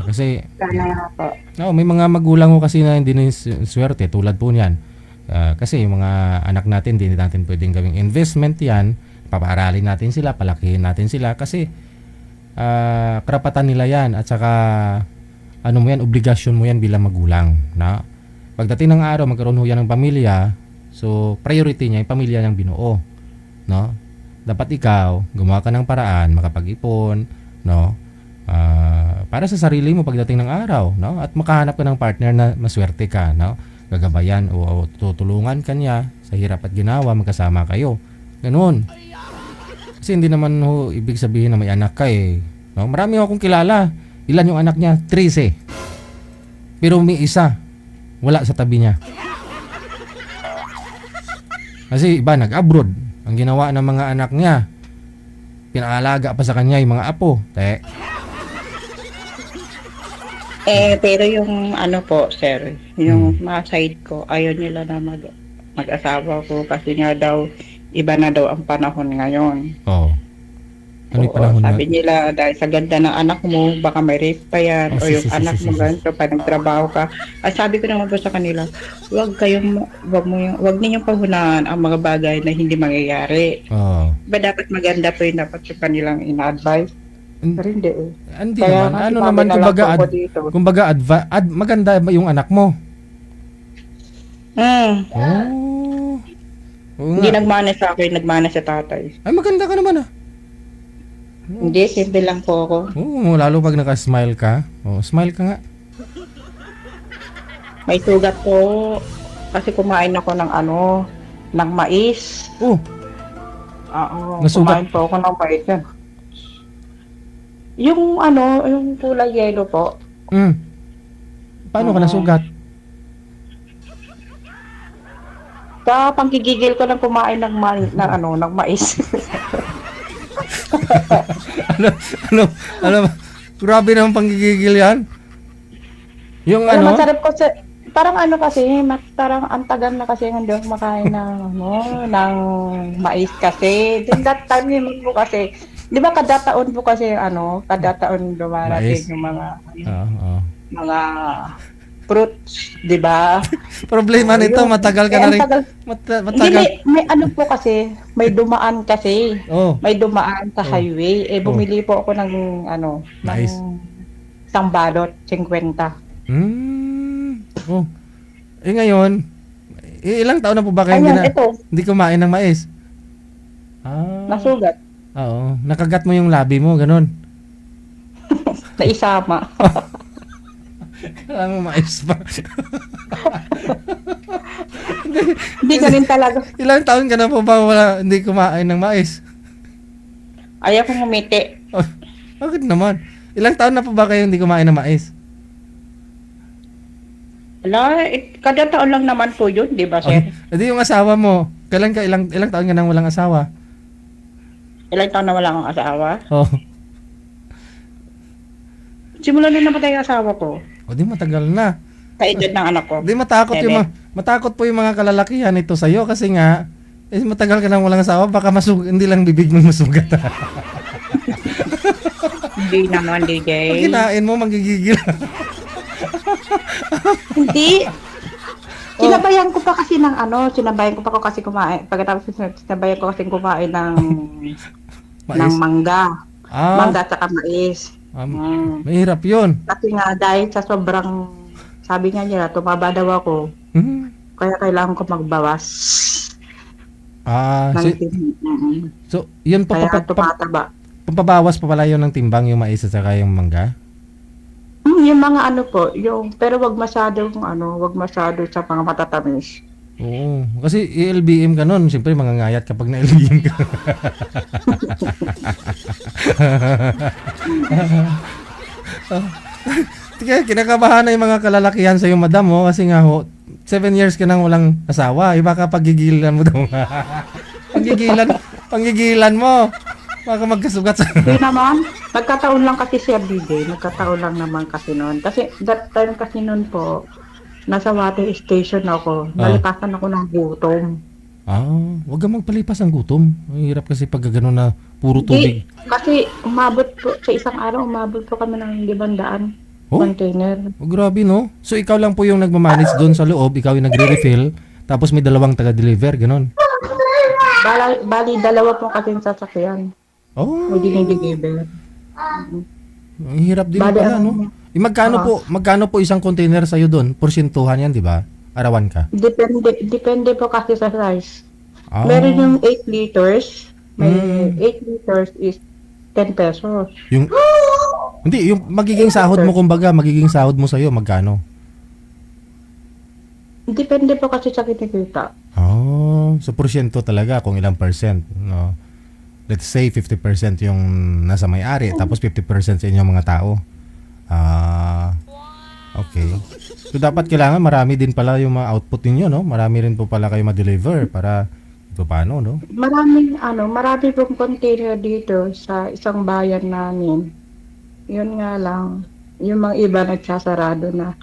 Kasi sana po. may mga magulang ko kasi na hindi na swerte tulad po niyan. Kasi yung mga anak natin, hindi natin pwedeng gawing investment yan. Papaaralin natin sila, palakihin natin sila kasi karapatan nila yan at saka ano mo yan, obligasyon mo yan bilang magulang, na pagdating ng araw magkaroon ho yan ng pamilya, so priority niya yung pamilya niyang binuo, no? Dapat ikaw gumawa ka ng paraan makapag-ipon, no? Para sa sarili mo pagdating ng araw, no? At makahanap ka ng partner na maswerte ka, no? Gagabayan o tutulungan ka niya sa hirap at ginawa, magkasama kayo. Ganun. Kasi hindi naman ho ibig sabihin na may anak ka eh. No? Marami akong kilala. Ilan yung anak niya? 13. Pero may isa wala sa tabi niya. Kasi iba nag-abroad. Ang ginawa ng mga anak niya, pinaalaga pa sa kanya yung mga apo. Pero yung ano po, sir, yung mga side ko, ayaw nila na mag-asawa ko kasi nga daw, iba na daw ang panahon ngayon. Oo. Ano yung panahon na? Sabi nila, dahil sa ganda ng anak mo, baka may rape pa yan, o yung anak mo ganito, pa nagtrabaho ka. At sabi ko naman po sa kanila, wag ninyong pahunahan ang mga bagay na hindi mangyayari. Oo. Ba dapat maganda po yung dapat sa kanilang ina-advise? Pero hindi eh. Hindi Kaya naman. nga, Ano sabi naman, na lang kumbaga, po ako dito. maganda ba yung anak mo? Oh. Oo Hindi nga. nagmana sa akin, nagmana sa tatay. Ay, maganda ka naman ah. Hindi, simple lang po ako. Oo, lalo pag naka-smile ka. Oh, smile ka nga. May sugat po. Kasi kumain ako ng ng mais. Oh, Oo, Nasugat? kumain po ako ng mais yan. Yung yung kulay yellow po. paano ka nasugat? Sa panggigigil ko lang kumain ng mais. Ano, grabe naman panggigigil yan. Yung ano? Masarap ko sa, parang kasi, parang antagan na kasi hindi ako makain ng mais kasi. That time naman po kasi, di ba kada taon po kasi kada taon dumarating Mais? yung mga, Oo. mga fruits, di ba? Problema nito, matagal ka na rin. Hindi, Matagal. may po kasi, may dumaan kasi. Oh. May dumaan sa highway. Bumili po ako ng Mais. ng isang balot, 50. Oh. Ngayon, ilang taon na po ba kayo Ayan, ito, hindi kumain ng mais? nasugat, Oo. Nakagat mo yung labi mo, ganun. naisama. Kailangan mo mais pa. Hindi ganun talaga. Ilang taon ka na po ba hindi kumain ng mais? Ayaw kong ngumiti. Oh, bakit naman? Ilang taon na po ba kayo hindi kumain ng mais? Kada taon lang naman po yun, di ba, sir? Hindi yung asawa mo. Ilang taon ka nang walang asawa? Ilang taon na wala akong asawa. Oh. Simula na namatay ang asawa ko. O di matagal na. Sa edad ng anak ko. Di matakot matakot po yung mga kalalakihan nito sa iyo kasi nga matagal ka nang walang asawa, baka hindi lang bibig mo masugat. Hindi naman, DJ. Pag kinain mo, magigigil. Hindi. Sinabayan ko pa kasi kumain. Pagkatapos sinabayan ko kasi kumain ng Mais? mangga. Mangga at saka mais. Mahirap yun. Kasi nga dahil sa sobrang, sabi nga nila, tumaba daw ako. Kaya kailangan ko magbawas. So, yun Kaya tumataba. pampabawas pa pala yun ng timbang yung mais at saka yung mangga? Yung mga pero wag masyado sa mga matatamis. Oo. Kasi LBM ka nun, siyempre mangangayat kapag na-LBM ka. Kaya kinakabahan na yung mga kalalakihan sa iyo, madam, kasi nga 7 years ka nang walang asawa, baka pagigilan mo daw. Panggigilan mo. Baka magkasugat sa... Hindi naman. Nagkataon lang kasi siya, DJ. Nagkataon lang naman kasi noon. Kasi that time kasi noon po, nasa water station ako. Nalipasan ako ng gutom. Huwag kang magpalipas ng gutom. Ang hirap kasi pag gano'n na puro tubig. Kasi umabot po, sa isang araw, umabot po kami ng 500 container. Grabe, no? So, ikaw lang po yung nagmamanage doon sa loob, ikaw yung nagre-refill, tapos may 2 taga-deliver, gano'n? Bali, 2 po kasi yung sasakyan. May dinideliver. Ang hirap din Bali, pala, ano, no? Magkano po isang container sa'yo doon? Porsintuhan yan, di ba? Arawan ka. Depende po kasi sa size. Ah. Meron yung 8 liters. May 8 liters is 10 pesos. Hindi, yung magiging sahod mo, kumbaga, magiging sahod mo sa'yo, magkano? Depende po kasi sa kinikita. Oh, so porsyento talaga kung ilang percent, no? Let's say 50% yung nasa may-ari, tapos 50% sa inyong mga tao. Okay. So dapat kailangan marami din pala yung mga output ninyo, no? Marami rin po pala kayo ma-deliver para ito paano, no? Marami pong container dito sa isang bayan namin. Yun nga lang, yung mga iba nagsasarado na.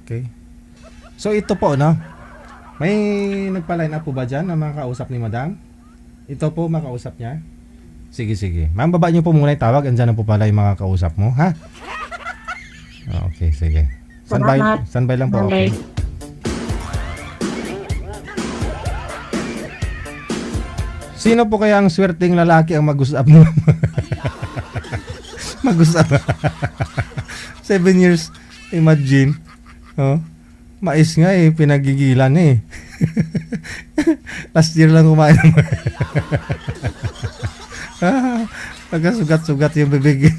Okay. So ito po, no? May nagpa-line up po ba dyan na makausap ni Madam? Ito po, makausap niya? Sige. Ma'am, baba niyo po muna yung tawag. Andyan na po pala yung mga kausap mo, ha? Okay, sige. Standby lang po. Okay. Sino po kaya ang swerteng lalaki ang mag-usap mo? Mag-usap. 7 years, imagine. Oh, mais nga pinagigilan Last year lang kumain naman. Nagkasugat-sugat yung bibig.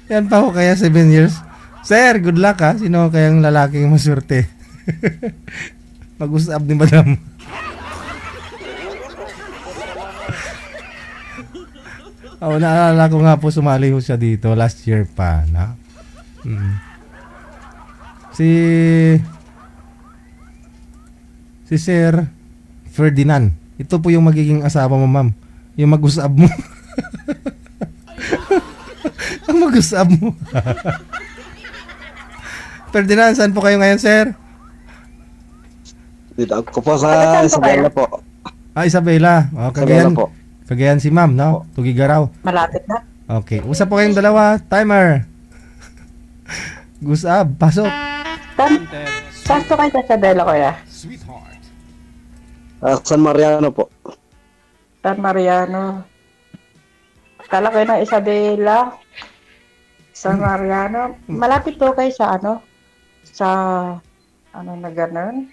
Yan pa ho kaya 7 years. Sir, good luck ha. Sino kayang lalaking maswerte? Mag-usap ni Madam. Naalala ko nga po sumali ho siya dito last year pa na. Si Sir Ferdinand. Ito po yung magiging asawa mo, ma'am. Yung mag-usap mo. Ang mag-usap mo. Ferdinand, saan po kayo ngayon, sir? Dito ako po sa Isabela po. Isabela. Cagayan. po. Cagayan si ma'am, no? Tugigaraw. Malapit na. Okay. Usap po kayong dalawa. Timer. Gusab. Pasok. Saan po kayo sa Isabela, kuya? Sweetheart. San Mariano po. San Mariano. Kala kayo ng Isabela. San Mariano. Malapit po kayo sa na gano'n?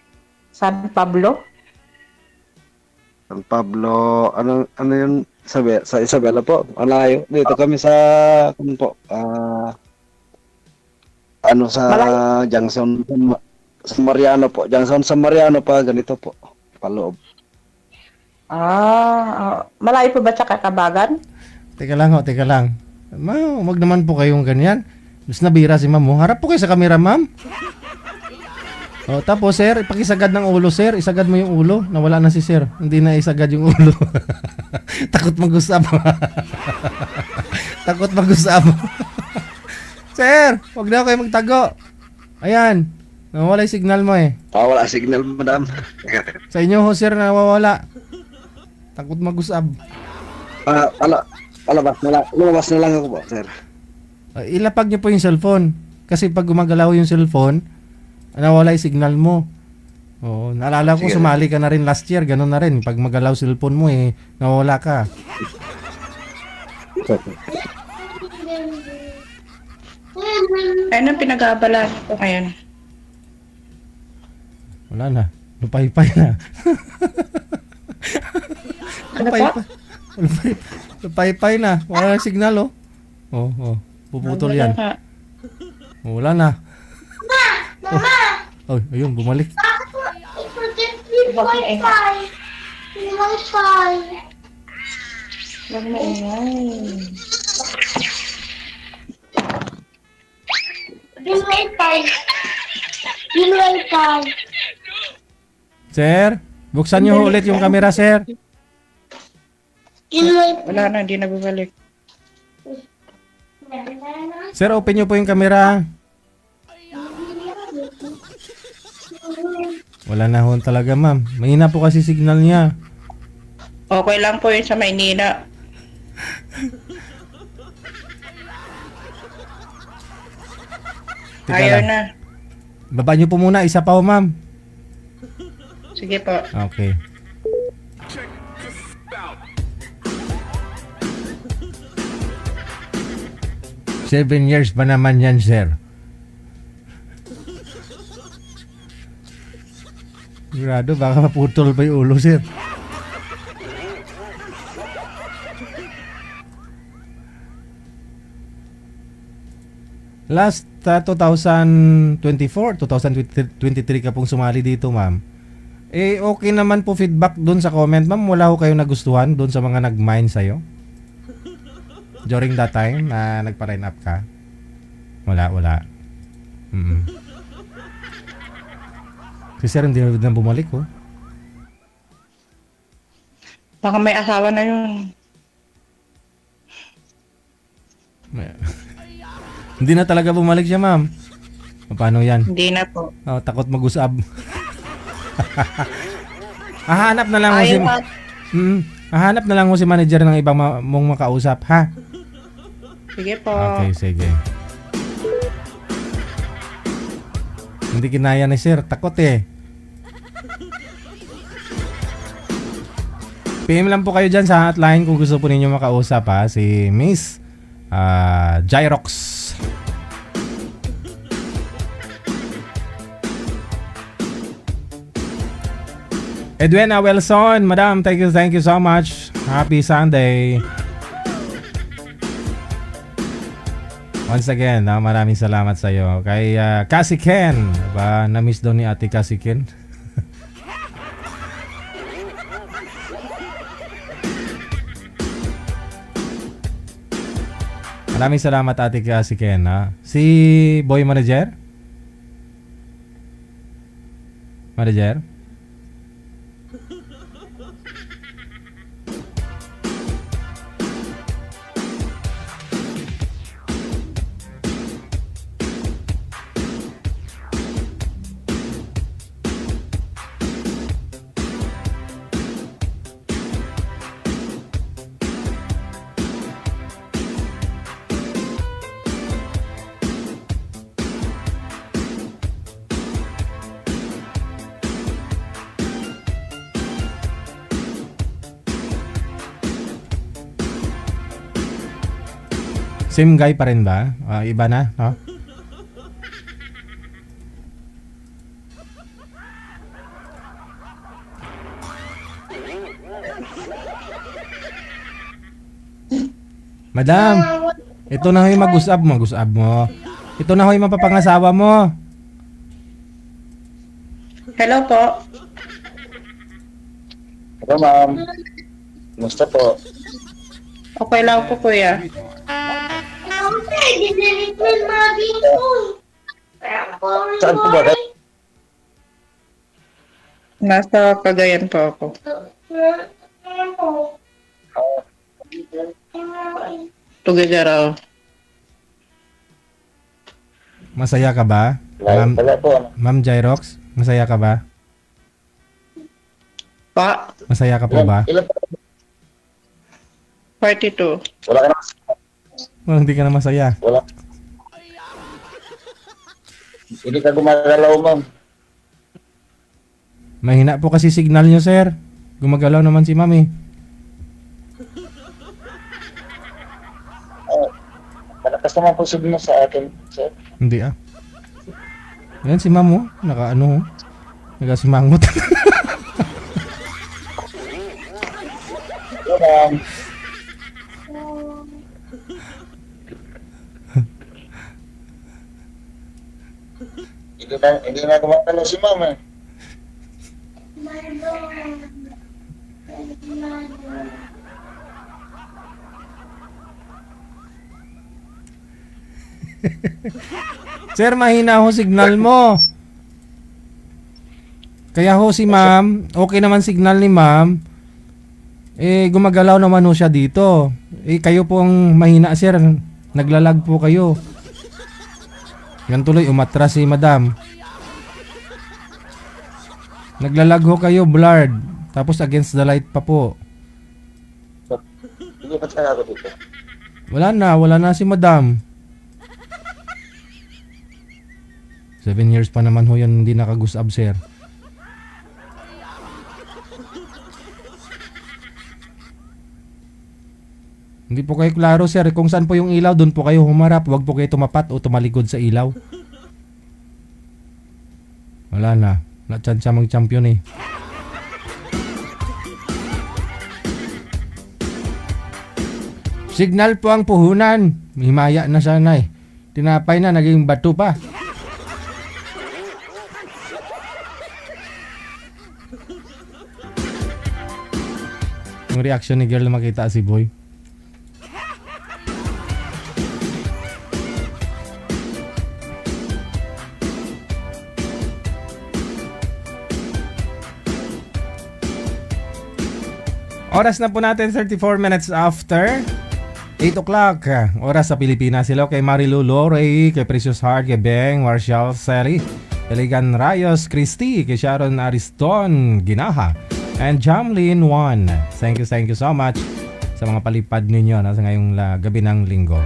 San Pablo? San Pablo, ano yun? Sa Isabela po. Malayo. Dito kami sa, sa Junction San Mariano po. Junction San Mariano pa, ganito po. Paloob. Malayo po ba sa Kakabagan? Teka lang. Wag naman po kayong ganyan. Mas nabira si ma'am mo. Harap po kayo sa camera, ma'am. Tapos sir, ipakisagad ng ulo, sir. Isagad mo yung ulo. Nawala na si sir. Hindi na isagad yung ulo. Takot mag-usap. Takot mag-usap. Sir, wag na kayo magtago. Ayan. Nawala yung signal mo Wala signal, madam. Sa inyo ho, sir, nawawala. Takot mag-usap. Lumabas na lang ako po, sir. Ilapag niyo po yung cellphone. Kasi pag gumagalaw yung cellphone, nawala yung signal mo. Naalala ko, sumali ka na rin last year. Ganun na rin. Pag magalaw cellphone mo, nawala ka. Ano pinag-aabalaan ko ngayon? Wala na. Lupay-pay na. Ano pa? Lupay-pay na. Wala na signal, Puputol yan. Wala na. Ayun, bumalik. Wag na ingay. Sir, buksan niyo ulit yung camera, sir. Wala na, hindi na bumalik. Sir, open niyo po yung camera. Wala na ho talaga, ma'am. Mahina po kasi signal niya. Okay lang po yun sa Maynila. Ayaw na. Baba niyo po muna. Isa pa ho, ma'am. Sige po. Okay. 7 years pa naman yan, sir. Sigurado, baka maputol pa yung ulo, sir. Last 2024, 2023 ka pong sumali dito, ma'am. Eh, okay naman po feedback dun sa comment, ma'am. Wala ho kayong nagustuhan dun sa mga nag-mine sa'yo? During that time na nagpa-line up ka? Wala. Si sir hindi na bumalik, oh. Baka may asawa na yun. Hindi na talaga bumalik siya, ma'am. Paano yan? Hindi na po. Oh, takot mag-usab. Hahanap na lang ho si... hahanap na lang ho si manager ng ibang mong makausap, ha? Sige po. Okay, sige. Hindi kinaya ni sir. Takot eh. PM lang po kayo dyan sa hotline kung gusto po ninyo makausap, ha? Si Miss Gyrox. Edwina Wilson, madam, thank you so much. Happy Sunday. Once again, maraming salamat sa iyo. Kay Cassie Ken, ba na-miss daw ni Ate Cassie Ken? Maraming salamat Ate Cassie Ken, ha. Si Boy Manager? Manager? Same guy pa rin ba? Iba na, no? Madam, ito na ho yung mag-usab mo. Ito na ho yung mapapangasawa mo. Hello po. Hello, ma'am. Kumusta po? Okay lang po, kuya. Saan po ba? Nasa Cagayan po ako. Tugigaraw. Masaya ka ba? Wala po. Ma'am Gyrox, masaya ka ba? Pa? Masaya ka po ba? Ilan po? 42. Wala ka na. Well, hindi ka na masaya. Wala. Hindi ka gumagalaw, ma'am. Mahina po kasi signal nyo, sir. Gumagalaw naman si mami. Malakas naman po signal sa akin, sir. Hindi ah. Yan si ma'am, oh. Naka-ano, oh. Nagasimangot. Hello, ma'am. Hindi na gumagalaw si ma'am, eh. Sir, mahina ho signal mo. Kaya ho si ma'am, okay naman signal ni ma'am. Eh, gumagalaw naman ho siya dito. Eh, kayo pong mahina, sir. Naglalag po kayo. Yan tuloy, umatras si madam. Naglalag ho kayo, blurred. Tapos against the light pa po. Hindi pa talaga ako dito. Wala na si madam. 7 years pa naman ho yan hindi nakagusab, sir. Hindi po kayo klaro, sir. Kung saan po yung ilaw, doon po kayo humarap. Huwag po kayo tumapat o tumalikod sa ilaw. Wala na. Na-chance mag-champion eh. Signal po ang puhunan. Himaya na sana eh. Tinapay na, naging bato pa. Yung reaction ni girl na makita si boy. Oras na po natin 34 minutes after 8 o'clock. Oras sa Pilipinas. Hello kay Marilu Lorey, kay Precious Heart, kay Beng, Marshall Seri, Eligan Rayos, Christy, kay Sharon Ariston Ginaha, and Jamlin Juan. Thank you so much sa mga palipad ninyo sa ngayong gabi ng linggo.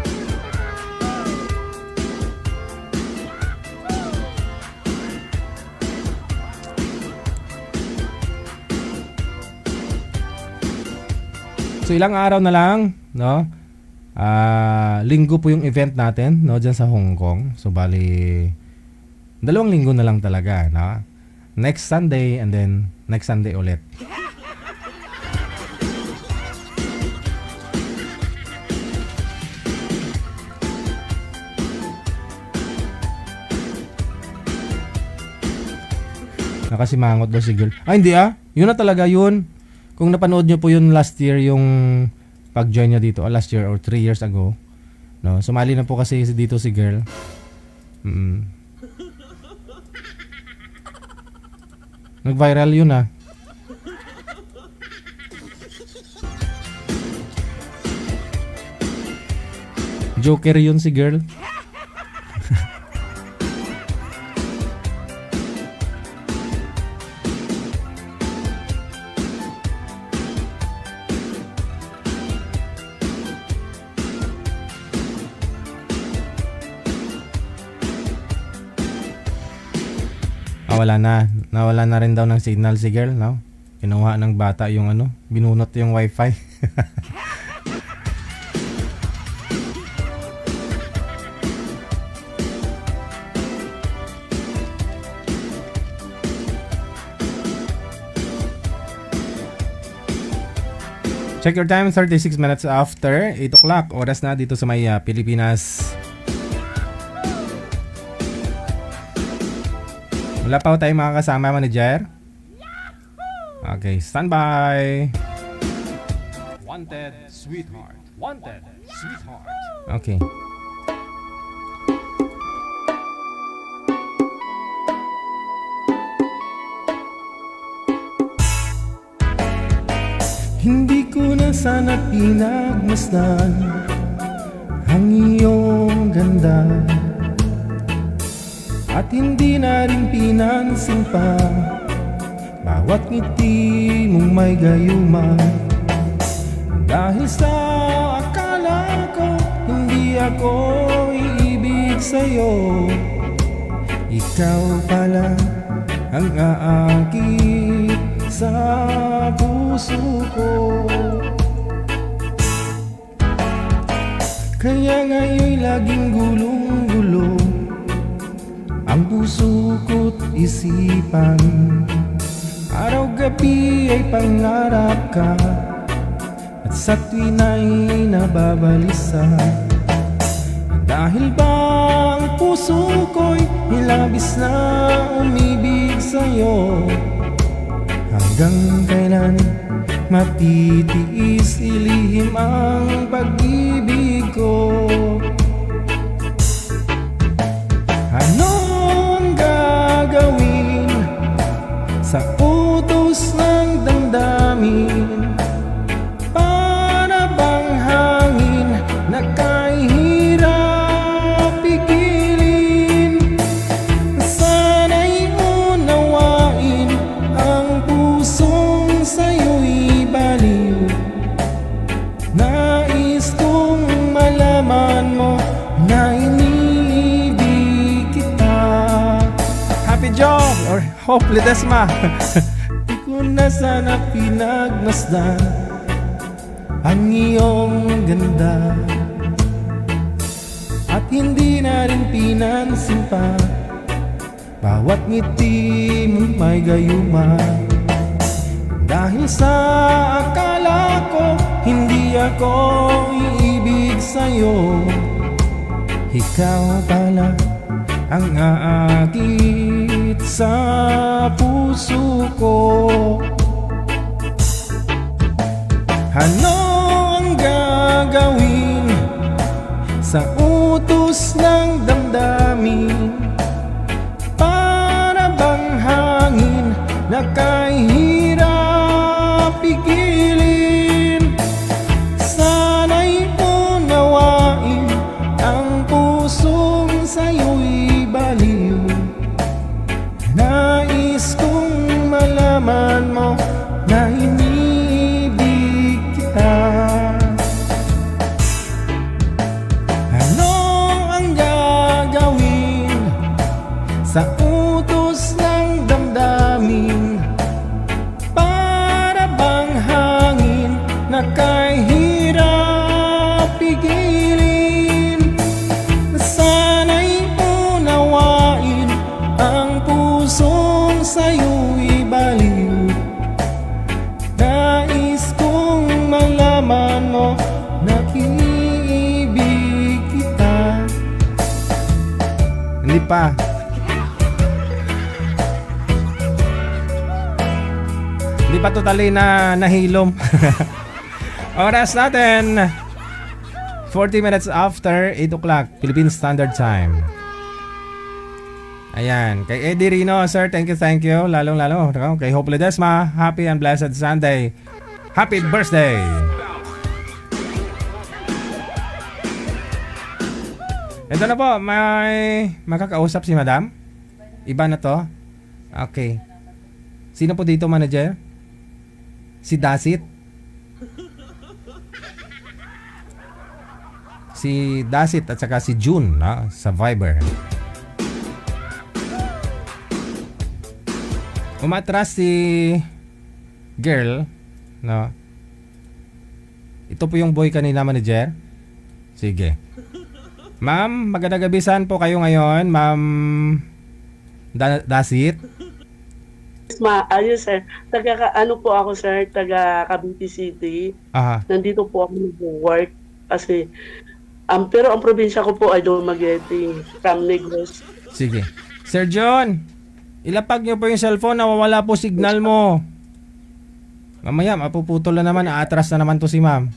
So ilang araw na lang, no? Linggo po yung event natin, no, diyan sa Hong Kong. So bali 2 linggo na lang talaga, no? Next Sunday and then next Sunday ulit. Nakasimangot daw si girl. Ay hindi yun na talaga yun. Kung napanood nyo po yun last year, yung pag-join nyo dito, last year or 3 years ago, no? Sumali na po kasi dito si girl. Nag-viral yun Joker yun si girl. Nawala na rin daw ng signal si girl, no? Kinuha ng bata yung binunot yung wifi. Check your time, 36 minutes after 8 o'clock. Oras na dito sa may Pilipinas. Wala pa tayong makakasama, manager? Okay, standby. Wanted, sweetheart. Wanted, sweetheart. Okay. Hindi ko na sana pinagmasdan ang iyong ganda, at hindi na rin pinansin pa bawat ngiti mong may gayuma. Dahil sa akala ko hindi ako iibig sa'yo, ikaw pala ang aakit sa puso ko. Kaya ngayon'y laging gulong-gulo ang puso ko't isipan. Araw-gabi ay pangarap ka, at sa tuwin ay nababalisa. Dahil ba ang puso ko'y nilabis na umibig sa'yo? Hanggang kailan matitiis ilihim ang pag-ibig ko? Anong gagawin sa utos ng damdamin? Para bang hangin na kahirap pigilin? Sana'y unawain ang pusong sa'yo'y baliw. Nais kong malaman mo na job or hopefully Desma. Di ko na sana pinagmasdan ang iyong ganda at hindi na rin pinansin pa bawat ngiti mo'y may gayuma. Dahil sa akala ko hindi ako iibig sa'yo, ikaw pala ang aakit sa puso ko. Ano ang gagawin sa utos ng damdamin? Para bang hangin na kahirap pigilin? Sana'y unawain ang pusong sa'yo'y baliw. Nais kong malaman mo na inibig kita. Ano ang gagawin sa utos ng damdamin? Para bang hangin na kahirap pigilin? Sana'y unawain ang pusong sa'yo'y baliw. Nais kong malaman mo na iibig kita. Hindi pa. Hindi pa totally na nahilom. Oras natin 40 minutes after 8 o'clock Philippine Standard Time. Ayan, kay Eddie Rino, sir, thank you. Lalong-lalo kay Hope Ledesma, happy and blessed Sunday. Happy birthday. Ito na po, may makakausap si Madam. Iba na to. Okay. Sino po dito, manager? Si Dasit. Si Dasit at saka si June, no? Sa Viber. Umatras si girl, no? Ito po yung boy kanina, manager. Sige. Ma'am, magandang gabisan po kayo ngayon, Ma'am Dasit. Ayos sir. Ano po ako sir, taga Cavite City. Aha. Nandito po ako nag-work kasi pero ang probinsya ko po ay Dumaguete, from Negros. Sige. Sir John, ilapag niyo po yung cellphone, nawawala po signal mo. Mamaya, mapuputol na naman, aatras na naman to si ma'am.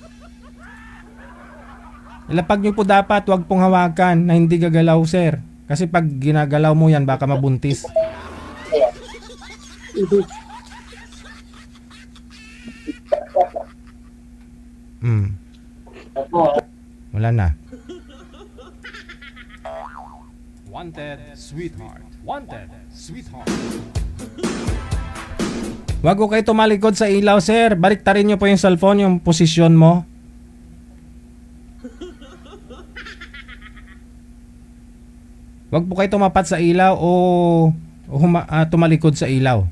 Ilapag niyo po dapat, wag pong hawakan na hindi gagalaw, sir. Kasi pag ginagalaw mo yan, baka mabuntis. Wala na. Wanted, sweetheart. Wanted, sweetheart. Wag ko kayo tumalikod sa ilaw, sir. Baliktarin niyo po yung cellphone, yung posisyon mo. Wag po kayo tumapat sa ilaw o tumalikod sa ilaw.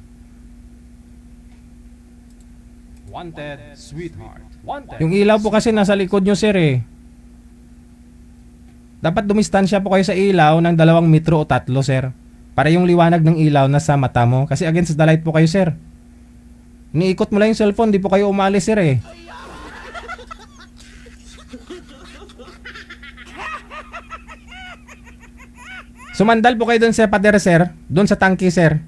Wanted, sweetheart. Wanted. Yung ilaw po kasi nasa likod nyo, sir, eh. Dapat dumistansya po kayo sa ilaw ng 2 metro o 3, sir. Para yung liwanag ng ilaw nasa mata mo. Kasi against the light po kayo, sir. Iniikot mo lang yung cellphone, di po kayo umalis, sir, eh. Sumandal po kayo doon sa pader, sir. Doon sa tangke, sir.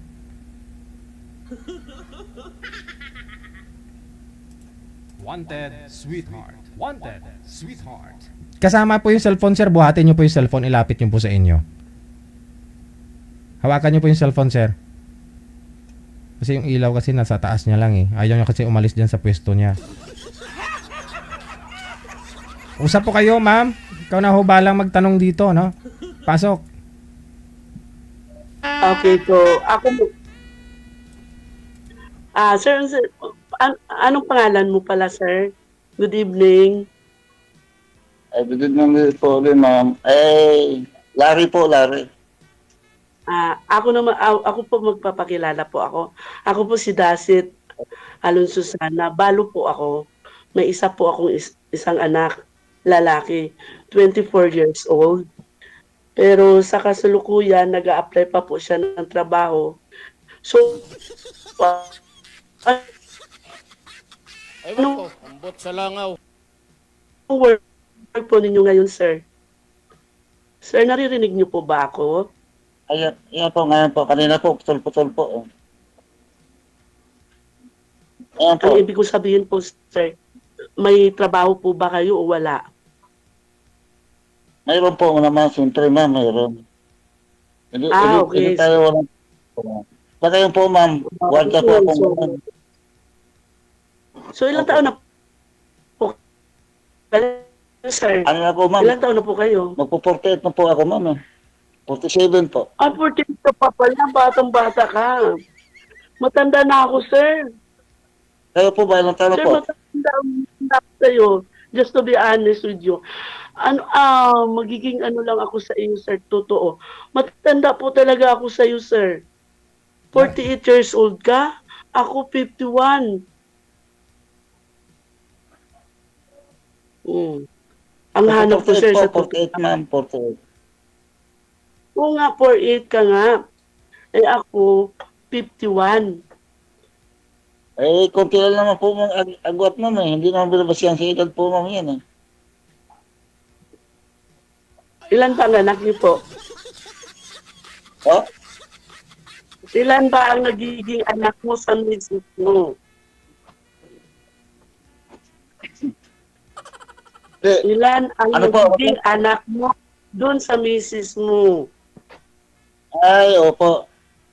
Wanted, sweetheart. Wanted, sweetheart. Kasama po yung cellphone, sir. Buhatin nyo po yung cellphone. Ilapit nyo po sa inyo. Hawakan nyo po yung cellphone, sir. Kasi yung ilaw kasi nasa taas niya lang, eh. Ayaw nyo kasi umalis dyan sa pwesto niya. Usap po kayo, ma'am. Ikaw na ho balang magtanong dito, no? Pasok. Okay po. Ako po. Sir, anong pangalan mo pala, sir? Good evening. Good evening po rin, ma'am. Larry po, Larry. Ako po magpapakilala po ako. Ako po si Dasit Alonso Sana. Balo po ako. may isa po akong isang anak, lalaki, 24 years old. Pero sa kasalukuyan, nag-a-apply pa po siya ng trabaho. So, Ewan ko, ambot sa langaw. work po ninyo ngayon, sir? Sir, naririnig niyo po ba ako? Ayan po, ngayon po. Kanina po, putol-putol po. Ayan po. Ang ibig ko sabihin po, sir, may trabaho po ba kayo o wala? Mayroon po naman, siyempre ma'am, mayroon. Okay. Hindi tayo walang... Baka yun po ma'am, warga po akong... So, ilang taon na po kayo, sir? Ano na po ma'am? Ilang taon na po kayo? Magpo-48 na po ako ma'am. 47 po. 48 ka pa pala, batang-bata ka. Matanda na ako, sir. Kayo po ba, ilang taon na Sir, po? matanda na ako sa'yo. Just to be honest with you. Magiging ano lang ako sa iyo, sir. Totoo. Matanda po talaga ako sa iyo, sir. 48 years old ka? Ako 51. Ang hanap ko, sir, sa 48 ma'am, 48. Oo nga, 48 ka nga. Eh ako, 51. Eh, konti lang naman po mong agwat ma'am eh. Hindi naman bilabas yan sa edad po ma'am yan eh. Ilan ba ang anak niyo po? Oh? Ilan ba ang nagiging anak mo sa misis mo? Ilan ang nagiging anak mo doon sa misis mo? Ay, opo.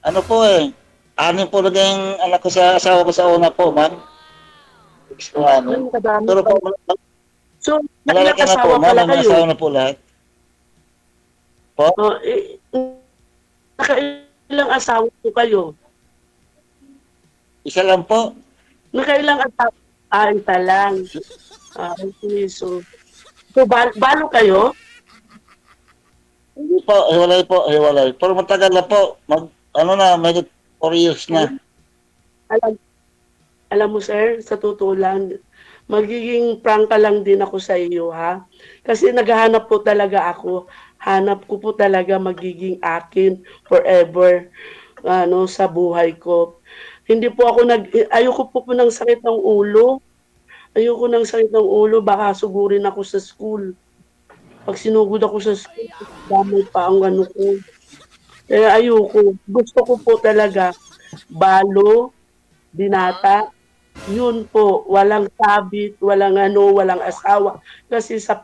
Ano po eh. 6 po naging anak ko sa asawa ko sa una po, ma'am. Pero po, so, malalaki na po, ma'am. May asawa na po lahat. Po? Nakailang asawa po kayo? Isa lang po. Nakailang asawa? Isa lang. Okay, so balo kayo? Hindi po, hiwalay. Pero matagal na po. May 4 years na. Alam mo, sir, sa totoo lang, magiging prangka lang din ako sa iyo, ha? Kasi naghahanap po talaga ako. Hanap ko po talaga magiging akin forever sa buhay ko. Hindi po ako ayoko po ng sakit ng ulo. Ayoko ng sakit ng ulo, baka sugurin ako sa school. Pag sinugod ako sa school, damay pa ang ano ko. Kaya ayoko. Gusto ko po talaga balo, binata, yun po, walang sabit, walang walang asawa. Kasi sa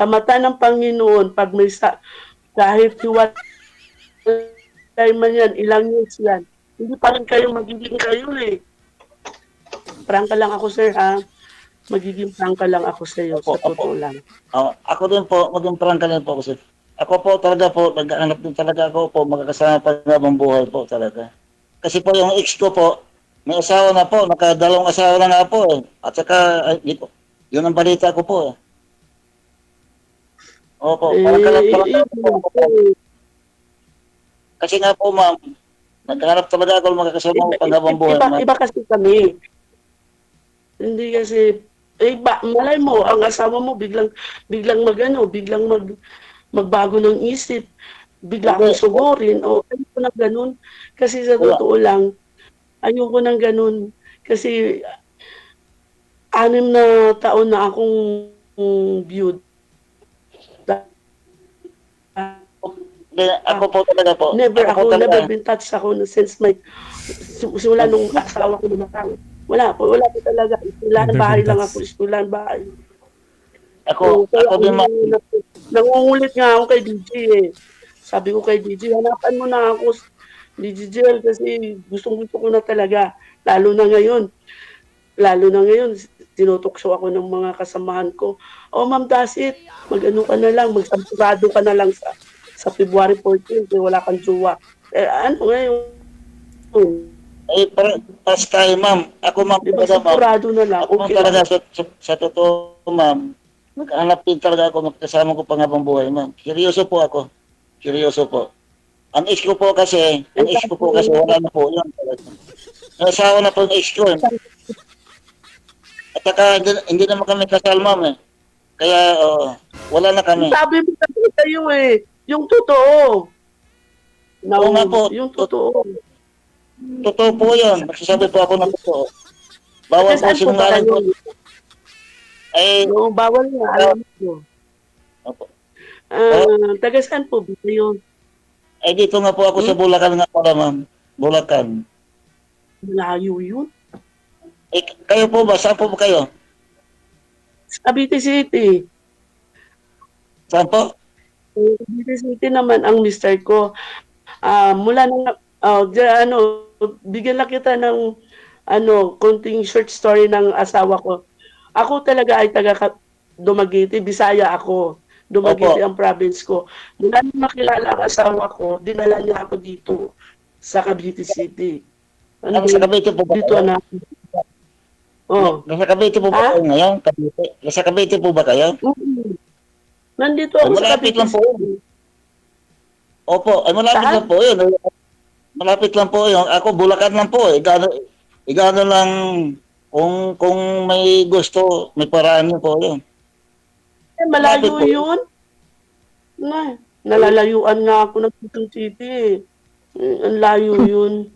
mata ng Panginoon, pag may kahit hiwalay man yan, ilang years yan, hindi pa rin kayo magiging kayo eh. Prangka lang ako, sir, ha? Magiging prangka lang ako sa iyo, sa totoo lang. Ako din po, maging prangka din po kasi. Ako po talaga po, nag-aanap din talaga ako po, magkakasama pa ng buhay po talaga. Kasi po yung ex ko po, may asawa na po, nakadalawang asawa na nga po eh. At saka, yun ang balita ko po eh. Opo, parang kalap po. Kasi nga po ma'am, naghanap talaga ako magkakasama ko pang buhay. Iba kasi kami. Hindi kasi, malay mo, ang asawa mo biglang magbago ng isip, bigla kang sugurin, o ayoko na ganun. Kasi sa totoo lang, ayoko nang ganun. Kasi 6 na taon na akong viewed. Ako po talaga po. Never been touched ako since simula nung asawa ko lumatang. Wala po talaga. Ilan bahay lang ako, ilan bahay. Ako din nangungulit nga ako kay DJ eh. Sabi ko kay DJ, hanapan mo na ako, DJ Jel, kasi gustong-gusto ko na talaga. Lalo na ngayon, tinutokso ako ng mga kasamahan ko. Oh, Ma'am Dasit, mag-ano ka na lang, magsampurado ka na lang sa February 14, wala kang jowa. Ano ngayon? Pas tayo, ma'am. Ako, ma'am, diba, sampurado na lang. Okay talaga, sa totoo, ma'am, naghanap din talaga ako, magkasama ko pang habang buhay, ma'am. Seryoso po ako. Ang ex ko po kasi, wala na po yun. Nasawa na po ang ex ko. At saka hindi naman kami kasal, ma'am eh. Kaya wala na kami. Sabi mo kasi kayo eh, yung totoo. Oo nga po. Yung totoo. Totoo po yun. Magsasabi po ako ng totoo. Bawal po sinungaling po. Ay, no, bawal nga. Alam mo. Opo. Taga saan po ba yun? Ay, dito nga po ako sa Bulacan nga pala, ma'am. Bulacan. Malayo yun. Eh, kayo po ba? Saan po ba kayo? Cavite City. Saan po? Cavite City naman ang mister ko. Mula nang, bigyan lang kita ng, konting short story ng asawa ko. Ako talaga ay taga Dumaguete, Bisaya ako. Dumaguete ang province ko. Mula nang makilala ang asawa ko, dinala niya ako dito sa Cavite City. Sa Cavite po ba? Dito na. Nasa Cavite po ba kayo ngayon? Nasa Cavite po ba kayo? Nandito ako sa malapit Cavite lang po. Opo, ay malapit lang po yun. Malapit lang po yun. Ako, Bulacan lang po. Igano lang kung may gusto, may paraan niyo po yun. Malayo yun. Nalalayuan nga ako ng Quezon City. Ang layo yun.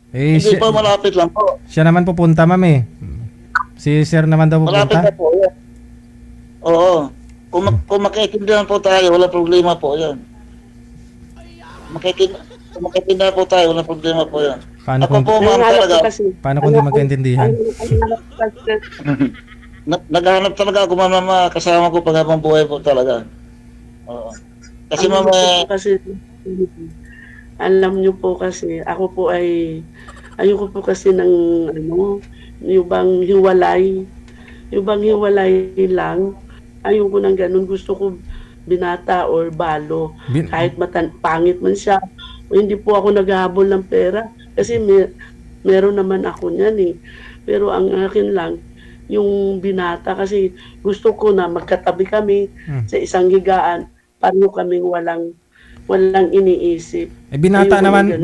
Hindi po, malapit lang po. Siya naman pupunta, ma'am eh. Si sir naman daw pupunta. Malapit na po yun. Oo. Kung makikindihan po tayo, wala problema po yun. Kung makikindihan po tayo, wala problema po yun. Paano ako po, ma'am, talaga. Paano kung di magkaintindihan? Naghahanap talaga ako, ma'am, kasama ko pag habang buhay po talaga. Oo. Kasi, ma'am, alam niyo po kasi, ako po ay, ayoko po kasi ng, yung bang hiwalay lang. Ayoko ng ganun. Gusto ko binata or balo. Kahit pangit man siya. O hindi po ako naghahabol ng pera. Kasi meron naman ako niyan eh. Pero ang akin lang, yung binata. Kasi gusto ko na magkatabi kami sa isang higaan. Paano kaming walang iniisip. Binata naman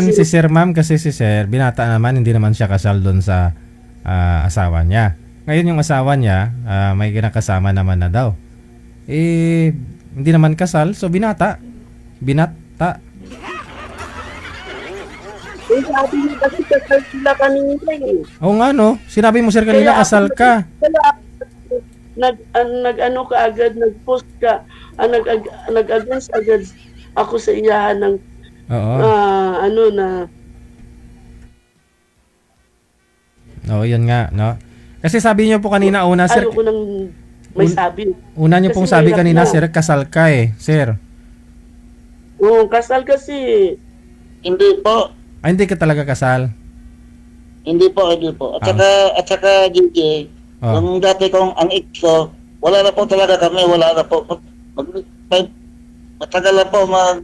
kasi, si Sir, ma'am, kasi si Sir, binata naman, hindi naman siya kasal doon sa asawa niya. Ngayon yung asawa niya, may kinakasama naman na daw. Hindi naman kasal, so binata. Sabi niya kasi kasal sila kanina eh. Oo nga no, sinabi mo sir kanina kasal ka. Nag-ano ka agad, nag-post ka, nag-against agad ako sa iyahan ng yun nga, no? Kasi sabi niyo po kanina una, sir. Ayoko nang may sabi. Una niyo pong sabi kanina, sir, kasal ka eh, sir. Oo, kasal kasi. Hindi po. Hindi ka talaga kasal? Hindi po. At saka, DJ, yung dati kong, ang ex ko, wala na po talaga kami, wala na po. Matagal na po, 5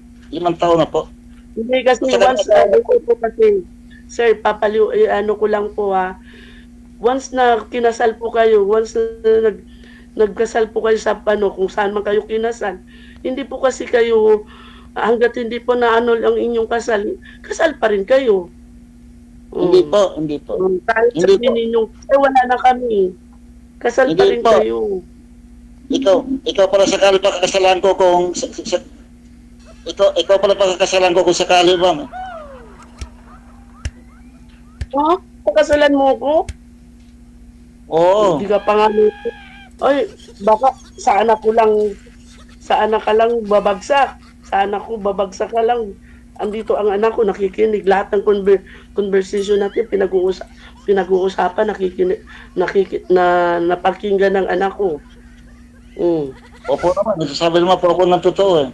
taon na po. Hindi kasi once, po kasi, sir, ano ko lang po once na kinasal po kayo, once na nagkasal po kayo sa kung saan man kayo kinasal, hindi po kasi kayo, hanggat hindi po na ang inyong kasal pa rin kayo. Hindi po. Kahit sabihin ninyong, wala na kami. Kasal pa rin kayo. Ikaw pala sakali pakakasalan ko kung ikaw pala pakakasalan ko kung sakali ba? Pakasalan mo ko? Oo. Hindi ka pa nga ay, baka sa anak ka lang babagsak. Sa anak ko babagsak ka lang. Andito ang anak ko nakikinig. Lahat ng conversation natin pinag-uusapan, napakinggan ng anak ko. Opo naman, nagsasabi naman po ako ng totoo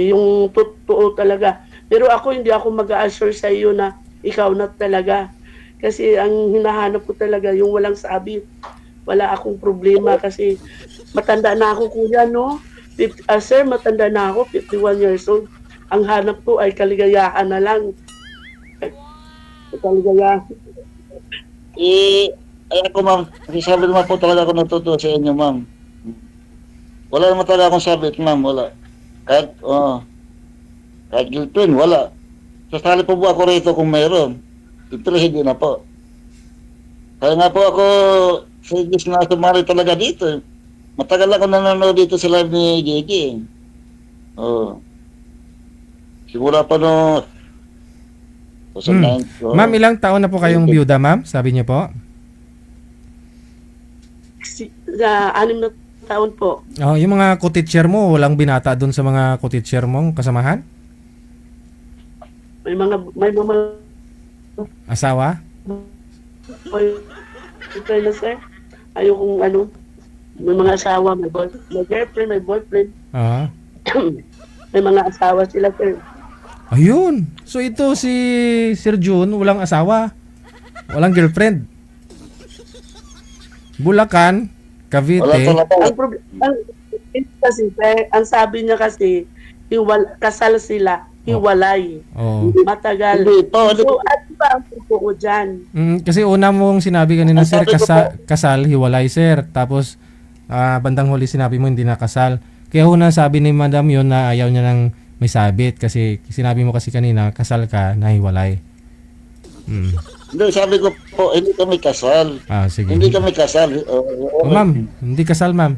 yung totoo talaga. Pero ako, hindi ako mag-a-assure sa iyo na ikaw na talaga. Kasi ang hinahanap ko talaga, yung walang sabi. Wala akong problema kasi matanda na ako, kuya, no? Sir, matanda na ako, 51 years old. Ang hanap ko ay kaligayahan na lang. Kaligayahan. Ay ako, ma'am, sabi naman po talaga ako natutuwa sa inyo, ma'am. Wala naman talaga akong sabit, ma'am, wala. Kahit girlfriend, wala. Sasali po ako rito kung mayroon. Ito hindi na po. Kaya nga po ako, sigis na sumari talaga dito. Matagal ako nanonood dito sa live ni JJ. Oh. Sigura pa no. Ma'am, ilang taon na po kayong byuda, ma'am? Sabi niyo po? 6 na taon po. Oh, yung mga co-teacher mo, walang binata doon sa mga co-teacher mong kasamahan? May mga Asawa? boyfriend na, sir. Ayokong ano, may mga asawa, may girlfriend, may boyfriend. Ah. May mga asawa sila, sir. Ayun. So ito si Sir June, walang asawa. Walang girlfriend. Bulacan, Cavite. Ang sabi niya kasi, kasal sila, hiwalay. Oh. Matagal. So, ano ba ang totoo dyan? Kasi una mong sinabi kanina, sir, kasal, hiwalay, sir. Tapos, bandang huli sinabi mo hindi nakasal. Kaya una sabi ni madam yun na ayaw niya ng may sabit. Kasi sinabi mo kasi kanina, kasal ka, nahiwalay. Hindi, sabi ko po, hindi kami kasal. Sige. Hindi kami kasal. Ma'am, hindi kasal, ma'am.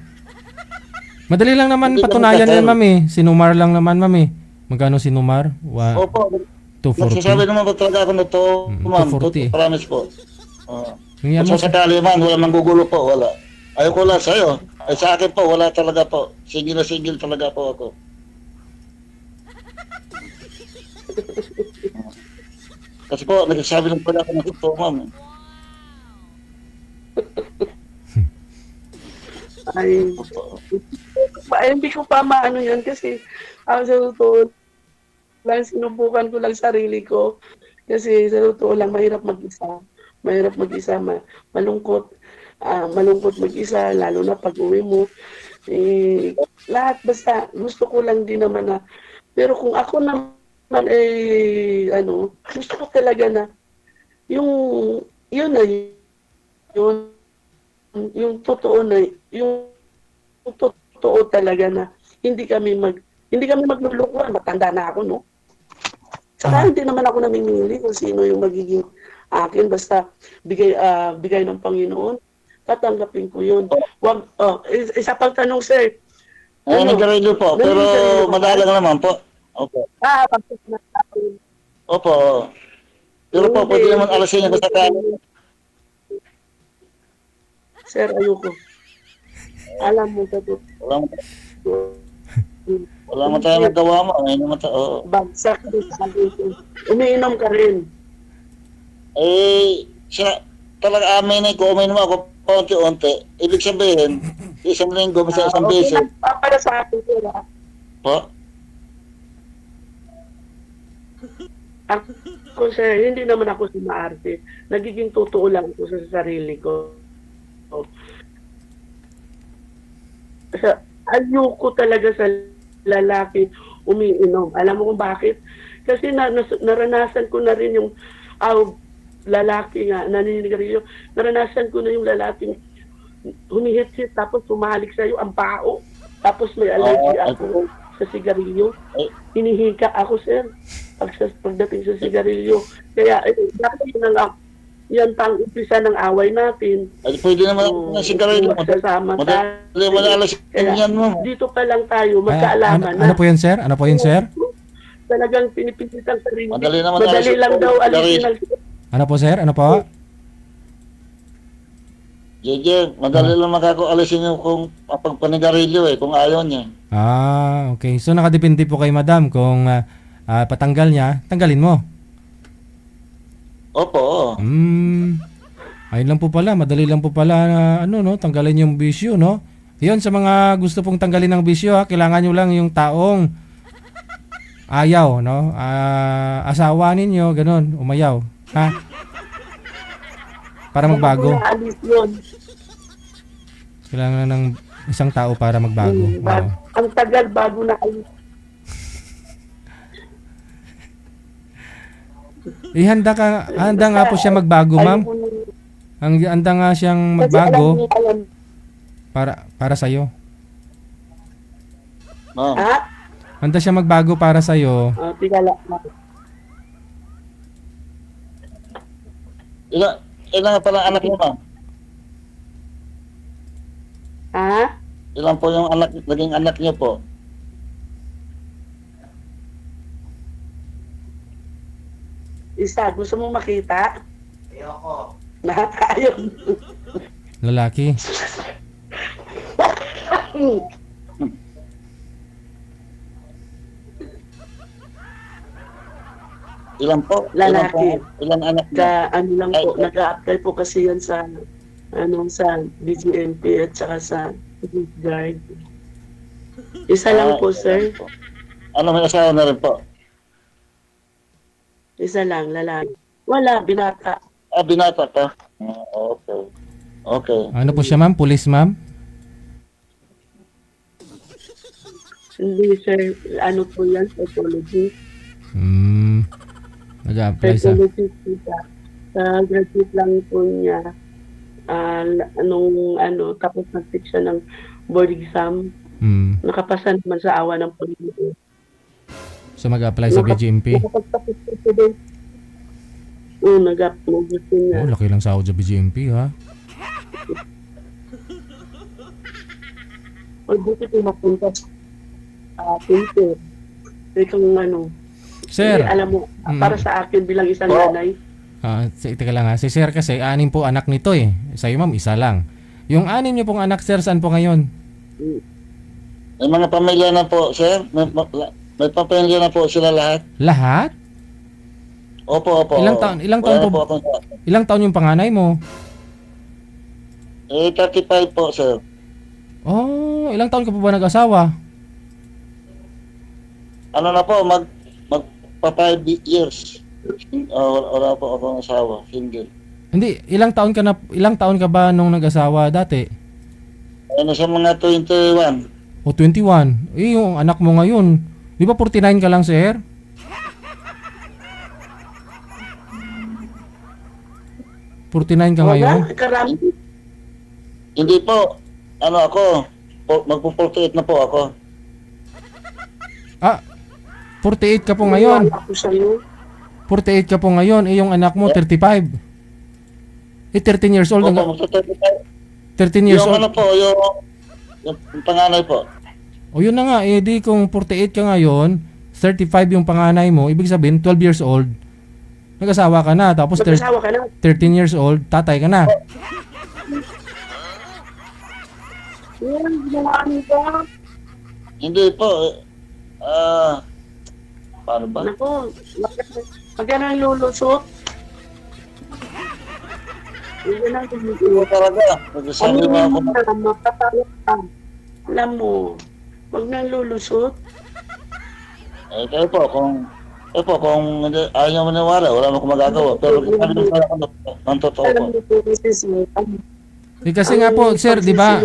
Madali lang naman Hindi patunayan kami kasal. yan, ma'am eh. Sinumar lang naman, ma'am eh. Magkano sinumar? Opo. 240. Nagsasabi naman po talaga ako na to, ma'am. 240. Promise po. Ngayon Kung sakali man, wala manggugulo po, wala. Ayaw ko lang sa'yo. Ay sa akin po, wala talaga po. Sigil na sigil talaga po ako. Kasi po, nagsasabi lang pala ako ng ito, ma'am. Ay, hindi ko pa maano yan kasi ang sa totoo lang, sinubukan ko lang sarili ko kasi sa totoo lang mahirap mag-isa. Mahirap mag-isa, malungkot. Malungkot mag-isa, lalo na pag uwi mo. Lahat basta, gusto ko lang din naman na, pero kung ako naman gusto ko talaga na, yung totoo na, yung totoo talaga na, hindi kami maglulukuhan, matanda na ako, no? Saka hindi naman ako namimili kung sino yung magiging akin, basta bigay ng Panginoon, tatanggapin ko yun. Isa pang tanong, sir. Nag-radio po, pero madalang naman po. Opo. Tapos na natin. Opo. Pero po, pwede naman alasin niyo sa kanya. Sir, ayoko. Alam mo, wala mo tayo nagawa mo. Bagsak din sa akin. Umiinom ka rin. Talaga amin kung umiinom ako paunti-unti. Ibig sabihin, isang linggo, sa isang beses. Para sa akin, sir. Po? Ako, sir, hindi naman ako sumaarte. Nagiging totoo lang ako sa sarili ko. Ayoko talaga sa lalaki umiinom. Alam mo kung bakit? Kasi naranasan ko na rin yung lalaki nga, naninigarilyo. Naranasan ko na yung lalaking humihit-hit tapos humalik sa'yo ang pao. Tapos may allergy ako sa sigarilyo. Hinihika ako, sir. Pagdating sa sigarilyo. Kaya, bakit yun na lang, yan pang umpisa ng away natin. Ay, pwede naman ako ng sigarilyo. Madali malalas yan mo. Dito pa lang tayo, magkaalaman na. Ano po yan, sir? Ano po yan, sir? Talagang pinipilit ang sarili. Madali lang daw alisin. Ano po, sir? Ano po? JJ, madali lang makako-alisin yung kung pagpanigarilyo kung ayaw niya. Okay. So nakadepende po kay madam kung patanggal niya, tanggalin mo. Opo. Ayun lang po pala, madali lang po pala na tanggalin yung bisyo, no? 'Yon sa mga gusto pong tanggalin ng bisyo, kailangan niyo lang yung taong ayaw, no? Asawa ninyo, ganun, umayaw, ha? Para magbago. Kailangan ng isang tao para magbago. Ang tagal bago na kayo. Handa nga po siya magbago, ma'am. Handa nga siyang magbago para sa iyo. Handa siya magbago para sa iyo. ilan pa lang anak niyo, ma'am? Ha? Ilan po yung naging anak niyo po? Isa, gusto mong makita? Ayoko. Nakakayon. Lalaki. Ilan po? Lalaki. Ilan anak niyo? Ano lang po, nag-a-apply po kasi yan sa sa BGMP at saka sa Coast Guard. Isa lang po, sir. Ano, may asawa na rin po? Isa lang, lalaki. Wala, binata. Binata pa? Okay. Okay. Ano po siya, ma'am? Pulis, ma'am? Hindi, sir. Ano po yan? Psychology. Nag-a-apply sa... Psychology po siya. Sa graduate lang po niya. Tapos nag-take siya ng board exam. Nakapasa naman sa awa ng Panginoon. So mag-apply sa BGMP? Nakapagtapos po siya din. Oo, nag-apply niya. Oh, laki lang sahod sa BGMP, ha? O, buti po mapunta sa pinto. Kung Sir. Alam mo, para sa akin bilang isang nanay. Teka lang ha. Si Sir kasi, 6 po anak nito eh. Sa'yo, ma'am, 1 lang. Yung 6 niyo pong anak, Sir, saan po ngayon? May mga pamilya na po, sir. May pamilya na po sila lahat. Lahat? Opo. Ilang taon yung panganay mo? 35 po, sir. Oh, ilang taon ka pa ba nag-asawa? Ano na po, magpa 5 years. Wala po akong asawa, single. Hindi, ilang taon ka ba nung nag-asawa dati? Sa mga 21. O 21. Yung anak mo ngayon, di ba 49 ka lang, sir? $49 ka ngayon? Hindi po. Magpo-48 na po ako. 48 ka po ngayon. 48 ka po ngayon, yung anak mo 35. 13 years old. 13 years old. Yung panganay po. O yun na nga, di kung 48 ka ngayon, 35 yung panganay mo, ibig sabihin 12 years old, nag-asawa ka na, tapos 13 years old, tatay ka na. Hindi po. Paano ba? Naku, magkano ang lulusot? Hindi na lulusot. Talaga. Magsasabi mo ako. Alam mo, wag nang lulusot. Kayo po, kung ayaw mo maniwala, wala mo kung magagawa. Pero kung ano ako, ang totoo po. Kasi nga po, sir, di ba?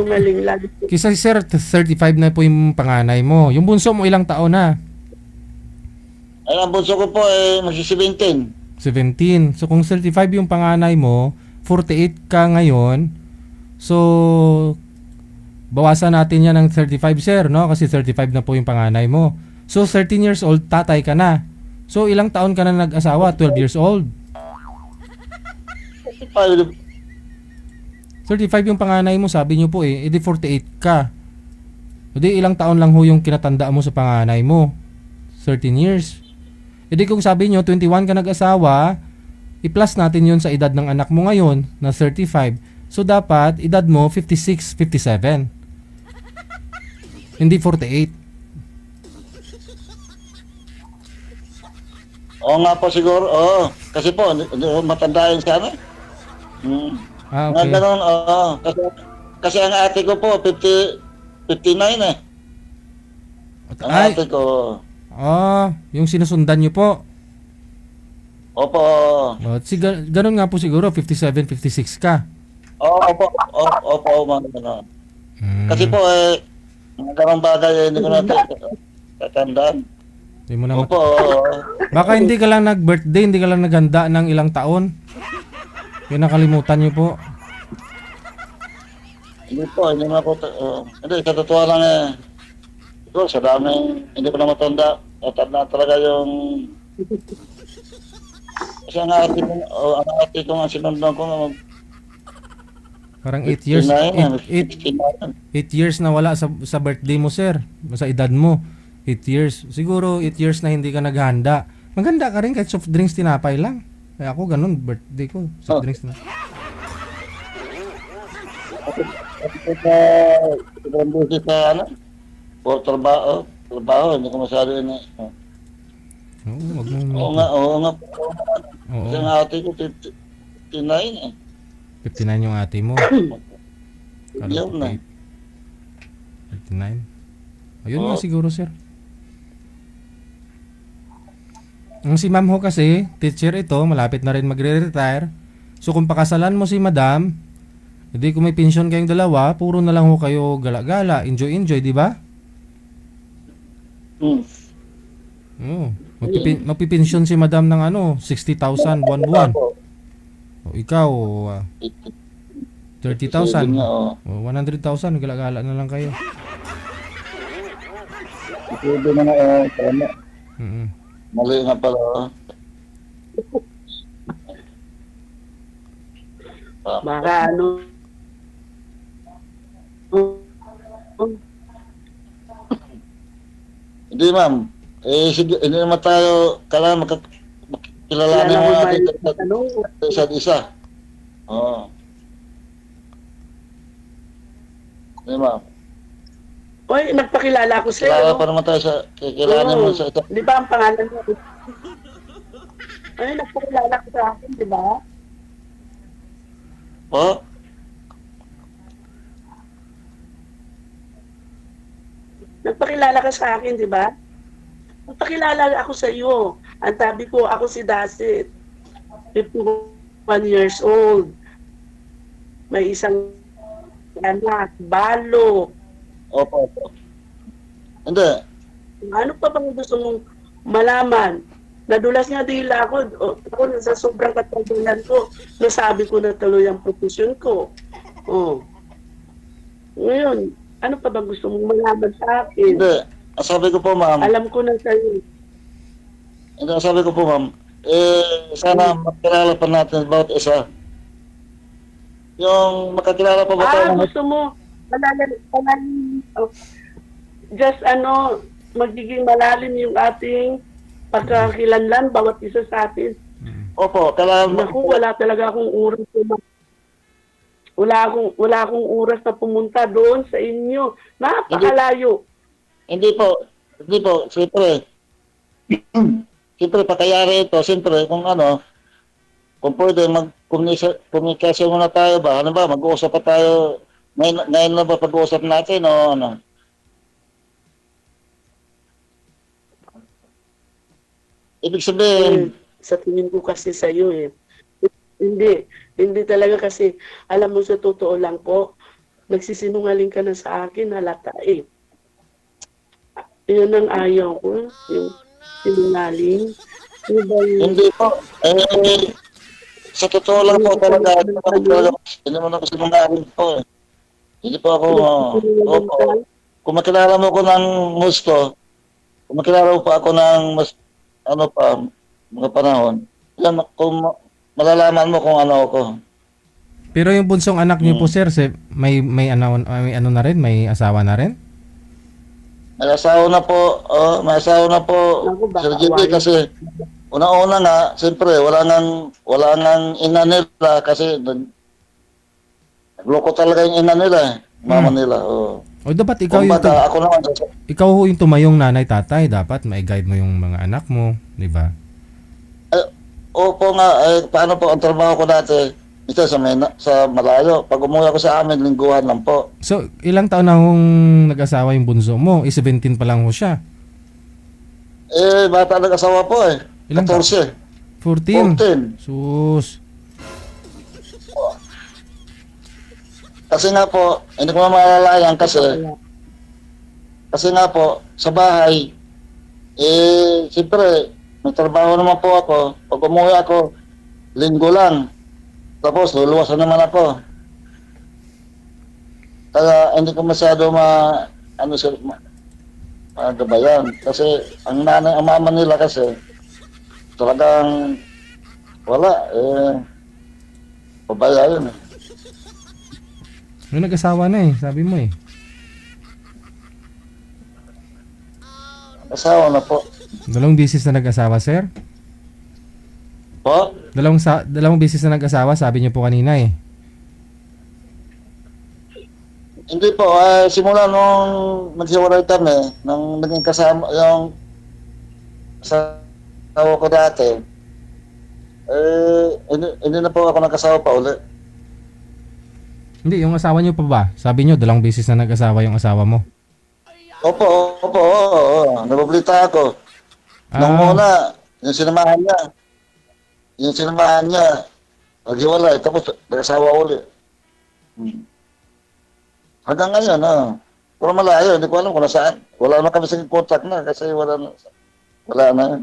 Kasi sir, 35 na po yung panganay mo. Yung bunso mo ilang taon na? Ay, ang bunso ko po magsi-17. 17. So kung 35 yung panganay mo, 48 ka ngayon. So bawasan natin yan ng 35, sir, no? Kasi 35 na po yung panganay mo. So 13 years old, tatay ka na. So ilang taon ka na nag-asawa? 12 years old. 35 yung panganay mo, sabi niyo po edi 48 ka. Edi ilang taon lang ho yung kinatanda mo sa panganay mo? 13 years. Edi kung sabi niyo 21 ka nag-asawa, i-plus natin yun sa edad ng anak mo ngayon na 35. So dapat edad mo 56, 57. Hindi 48. Oo nga po siguro. Oo. Kasi po, matanda yun siya. Okay. Ganun, kasi ang ate ko po, 59 eh. Ang ate ko. Yung sinusundan nyo po. Opo. Ganun nga po siguro, 57, 56 ka. Opo, mga ganun. Kasi po mga ganun bagay, hindi ko na tatandaan. Hindi mo na baka hindi ka lang nag-birthday, hindi ka lang naghanda ng ilang taon. Yung nakalimutan nyo po. Hindi po, hindi na po. Hindi, sa totoo lang ito, sa dami, hindi ko na matanda. Matanda talaga yung Kasi ang ate ko, ang ate ko nga sinundan ko nga Parang 8 years. 69. 8 years na wala sa birthday mo, sir. Sa edad mo. 8 years. Siguro 8 years na hindi ka naghanda. Maganda ka rin kahit soft drinks tinapay lang. Kaya ako ganun, birthday ko. Soft drinks na. Sobrang busi sa ano? O trabaho, hindi ko masyado yun eh. Oo nga. Oo. Kasi ang ate ko, 59 eh. 59 yung ate mo. Yun na. 59. Ayun nga siguro, sir. Ang si ma'am ho kasi, teacher ito, malapit na rin magre-retire. So kung pakasalan mo si madam, hindi kung may pensyon kayong dalawa, puro na lang ho kayo gala-gala, enjoy-enjoy, di ba? Oo. Magpipensyon si madam ng 60,000 buwan-buwan. O ikaw, 30,000. 100,000, gala-gala na lang kayo. Pwede na tama. Mali nga pala. Baka ano. Hindi ma'am. Sige, hindi naman tayo kailangan makilalanin mo natin isa't isa. Oo. Hindi ma'am. Oy, nagpakilala ko sa'yo. Kilala pa naman tayo sa kilalanin mo sa ito. Di ba ang pangalan mo? Ay, nagpakilala ko sa akin, di ba? Po? Nagpakilala ka sa akin, di ba? Nagpakilala ako sa iyo. Ang sabi ko, ako si Dasit. 51 years old. May isang anak, Balo. Opo. Hindi. Ano pa bang gusto mong malaman? Nadulas nga dila ako. Ako sa sobrang katagalan ko, nasabi ko na tuloy ang profesyon ko. Ngayon, ano pa ba gusto mong malaman sa akin? Hindi. Sabi ko po, ma'am. Alam ko na sa'yo. Hindi, sabi ko po, ma'am. Sana makilala pa natin about isa. Yung makakilala pa ba tayo? Gusto mo, just magiging malalim yung ating pagkakilanlan bawat isa sa atin. Opo, kailangan. Naku, wala talaga akong oras. Wala akong oras na pumunta doon sa inyo. Napakalayo. Hindi po. Siyempre. Siyempre, pakayari ito. Siyempre, kung pwede, mag-communication muna tayo ba? Ano ba, mag-uusap pa tayo. Ngayon na ba pag-uusap natin o ano? Ibig sabihin, sa tingin ko kasi sa iyo Hindi talaga kasi, alam mo sa totoo lang po, nagsisinungaling ka na sa akin, halata eh. Yun ang ayaw ko, yung sinungaling. Hindi po. Sa totoo lang po talaga, hindi mo na kasi sinungaling po eh. Hindi po ako, opo. Kung makilala mo ko ng gusto, kung makilala mo pa ako ng mga panahon, yan, kung malalaman mo kung ano ako. Pero yung bunsong anak niyo po, sir, may ano na rin, may asawa na rin? May asawa na po, Sir JP, kasi una-una nga, siyempre, wala nang ina nila kasi nagloko talaga yung ina nila, mama nila. O dapat ikaw ikaw yung tumayong nanay tatay, dapat mai-guide mo yung mga anak mo, di ba? Opo nga, paano po ang trabaho ko dati? Ito sa malayo. Pag umuwi ako sa amin, lingguhan lang po. So, ilang taon na hong nag-asawa yung bunso mo? 17 pa lang ho siya. Bata nag-asawa po eh. Ilang 14. 14? Sus. Kasi nga po, hindi ko maalalayan kasi nga po, sa bahay, siyempre, may trabaho naman po ako. Pag umuwi ako, linggo lang. Tapos, luluwasan naman ako. Kaya, hindi ko masyado magabayan. Kasi, ang mama nila kasi, talagang Wala, pabaya yun eh. Yung nag-asawa na sabi mo Asawa na po. Dalawang bisis na nag-asawa, sir? Po? Dalawang bisis na nag-asawa, sabi niyo po kanina Hindi po, simula nung nagsiwalay kami, nang naging kasama, yung asawa ko dati, hindi na po ako nagkasawa pa uli. Hindi, yung asawa niyo pa ba? Sabi niyo, dalawang bisis na nag-asawa yung asawa mo. Opo, oo. Nababalita ako. Nung muna, yung sinamahan niya, naghiwalay, tapos nag-asawa uli. Hanggang ngayon, pero malayo, hindi ko alam kung nasaan. Wala na kami sa contact na kasi wala na yun.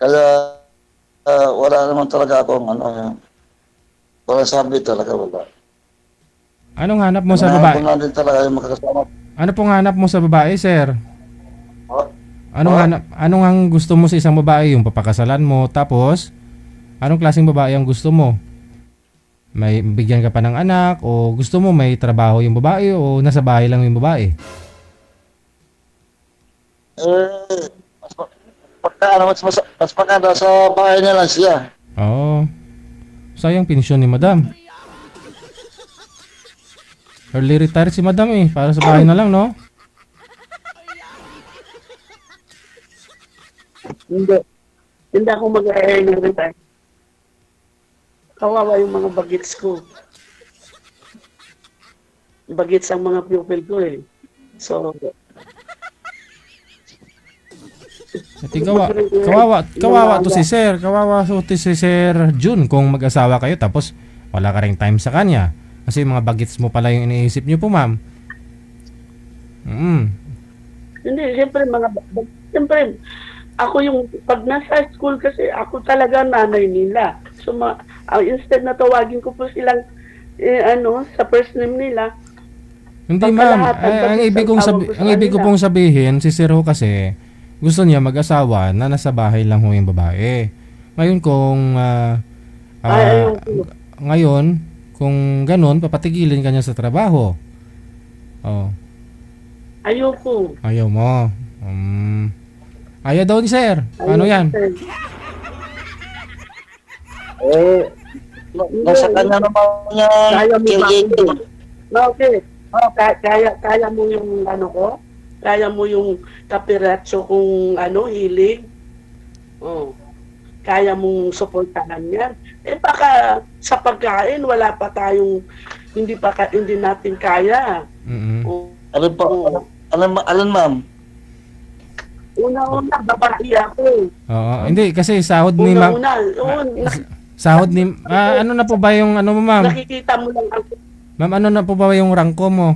Kaya wala naman talaga akong wala sabi talaga, wala. Anong hanap mo sa babae? Ano din talaga yung makakasama. Ano pong hanap mo sa babae, sir? Anong ang gusto mo sa isang babae? Yung papakasalan mo, tapos anong klaseng babae ang gusto mo? May bigyan ka pa ng anak, o gusto mo may trabaho yung babae, o nasa bahay lang yung babae? Mas maganda sa bahay niya lang siya. Oo. Sayang pensyon ni madam. Early retired si madam para sa bahay na lang, no? Hindi ako mag-earn ng retire. Kawawa yung mga bagets ko. Bagets ang mga pupil ko So, kawawa to si Sir. Kawawa to si Sir June kung mag-asawa kayo tapos wala ka ring time sa kanya. Kasi yung mga bagets mo pala yung iniisip niyo po, ma'am. Hindi, siyempre ako yung pag nasa school kasi ako talaga nanay nila. So instead na tawagin ko po silang sa first name nila. Hindi, ma'am. Ang ibig ko pong sabihin, si Sir ho kasi gusto niya mag-asawa na nasa bahay lang ho yung babae. Ngayon kung ganun, papatigilin ka niya sa trabaho. Oh. Ayoko. Ayaw mo. Ayaw daw ni Sir. Ano yan? Nasa kanya naman niya. Okay. Kaya mo yung ko? Kaya mo yung kapiratso kung hilig? Kaya mong suportahan yan. Baka sa pagkain, wala pa tayong, hindi natin kaya. Alin po? Alin, ma'am? Una-una, babae ako. Oo, hindi, kasi sahod ni ma'am. Sahod ni, ano na po ba yung, mo ma'am? Nakikita mo lang ako. Ma'am, ano na po ba yung rangko mo?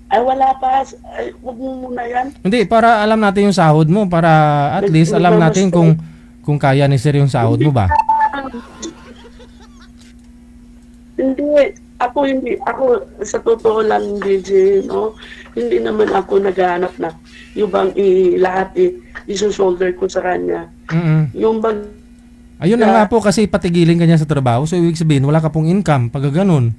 Ay, wala pa. Ay, huwag mo muna yan. Hindi, para alam natin yung sahod mo. Para at least alam natin kung kaya ni Sir yung sahod mo ba? Hindi. Ako, sa totoo lang, DJ, no? Hindi naman ako naghahanap na yung bang lahat iso-shoulder ko sa kanya. Yung bang... Ayun na nga po, kasi patigilin ka niya sa trabaho. So, ibig sabihin, wala ka pong income pag ganun.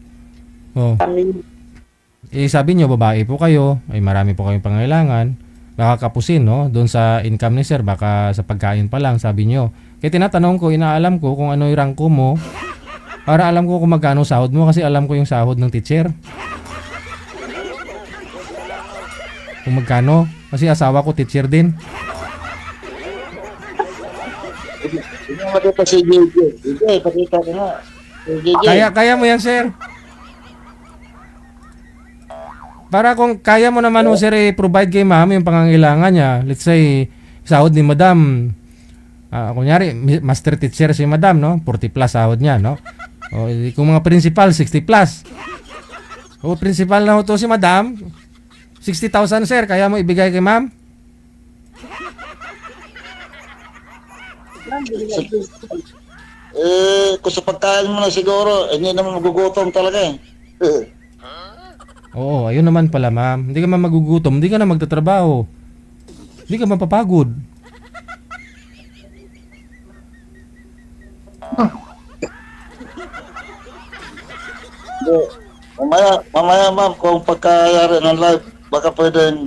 Sabi niyo, babae po kayo, ay marami po kayong pangailangan, baka kapusin, no? Doon sa income ni Sir, baka sa pagkain pa lang, sabi niyo. Kaya tinatanong ko, inaalam ko kung ano yung rangko mo, para alam ko kung magkano sahod mo, kasi alam ko yung sahod ng teacher. Kung magkano, kasi asawa ko teacher din. Hindi mo makita si JJ. JJ, pakita ko nga. Kaya mo yan, Sir. Para kung kaya mo naman, Sir, provide kay ma'am yung pangangailangan niya. Let's say, sahod ni madam, kunyari, master teacher si madam, no? 40 plus sahod niya, no? O, kung mga principal, 60 plus. O, principal na to si madam, 60,000, Sir. Kaya mo ibigay kay ma'am? Kung sa pagkain mo na siguro, hindi naman magugutom talaga eh. Oo, ayun naman pala, ma'am. Hindi ka man magugutom, hindi ka na magtatrabaho. Hindi ka mapapagod. Hindi. Mamaya ma'am, kung pagkayari ng live, baka pwedeng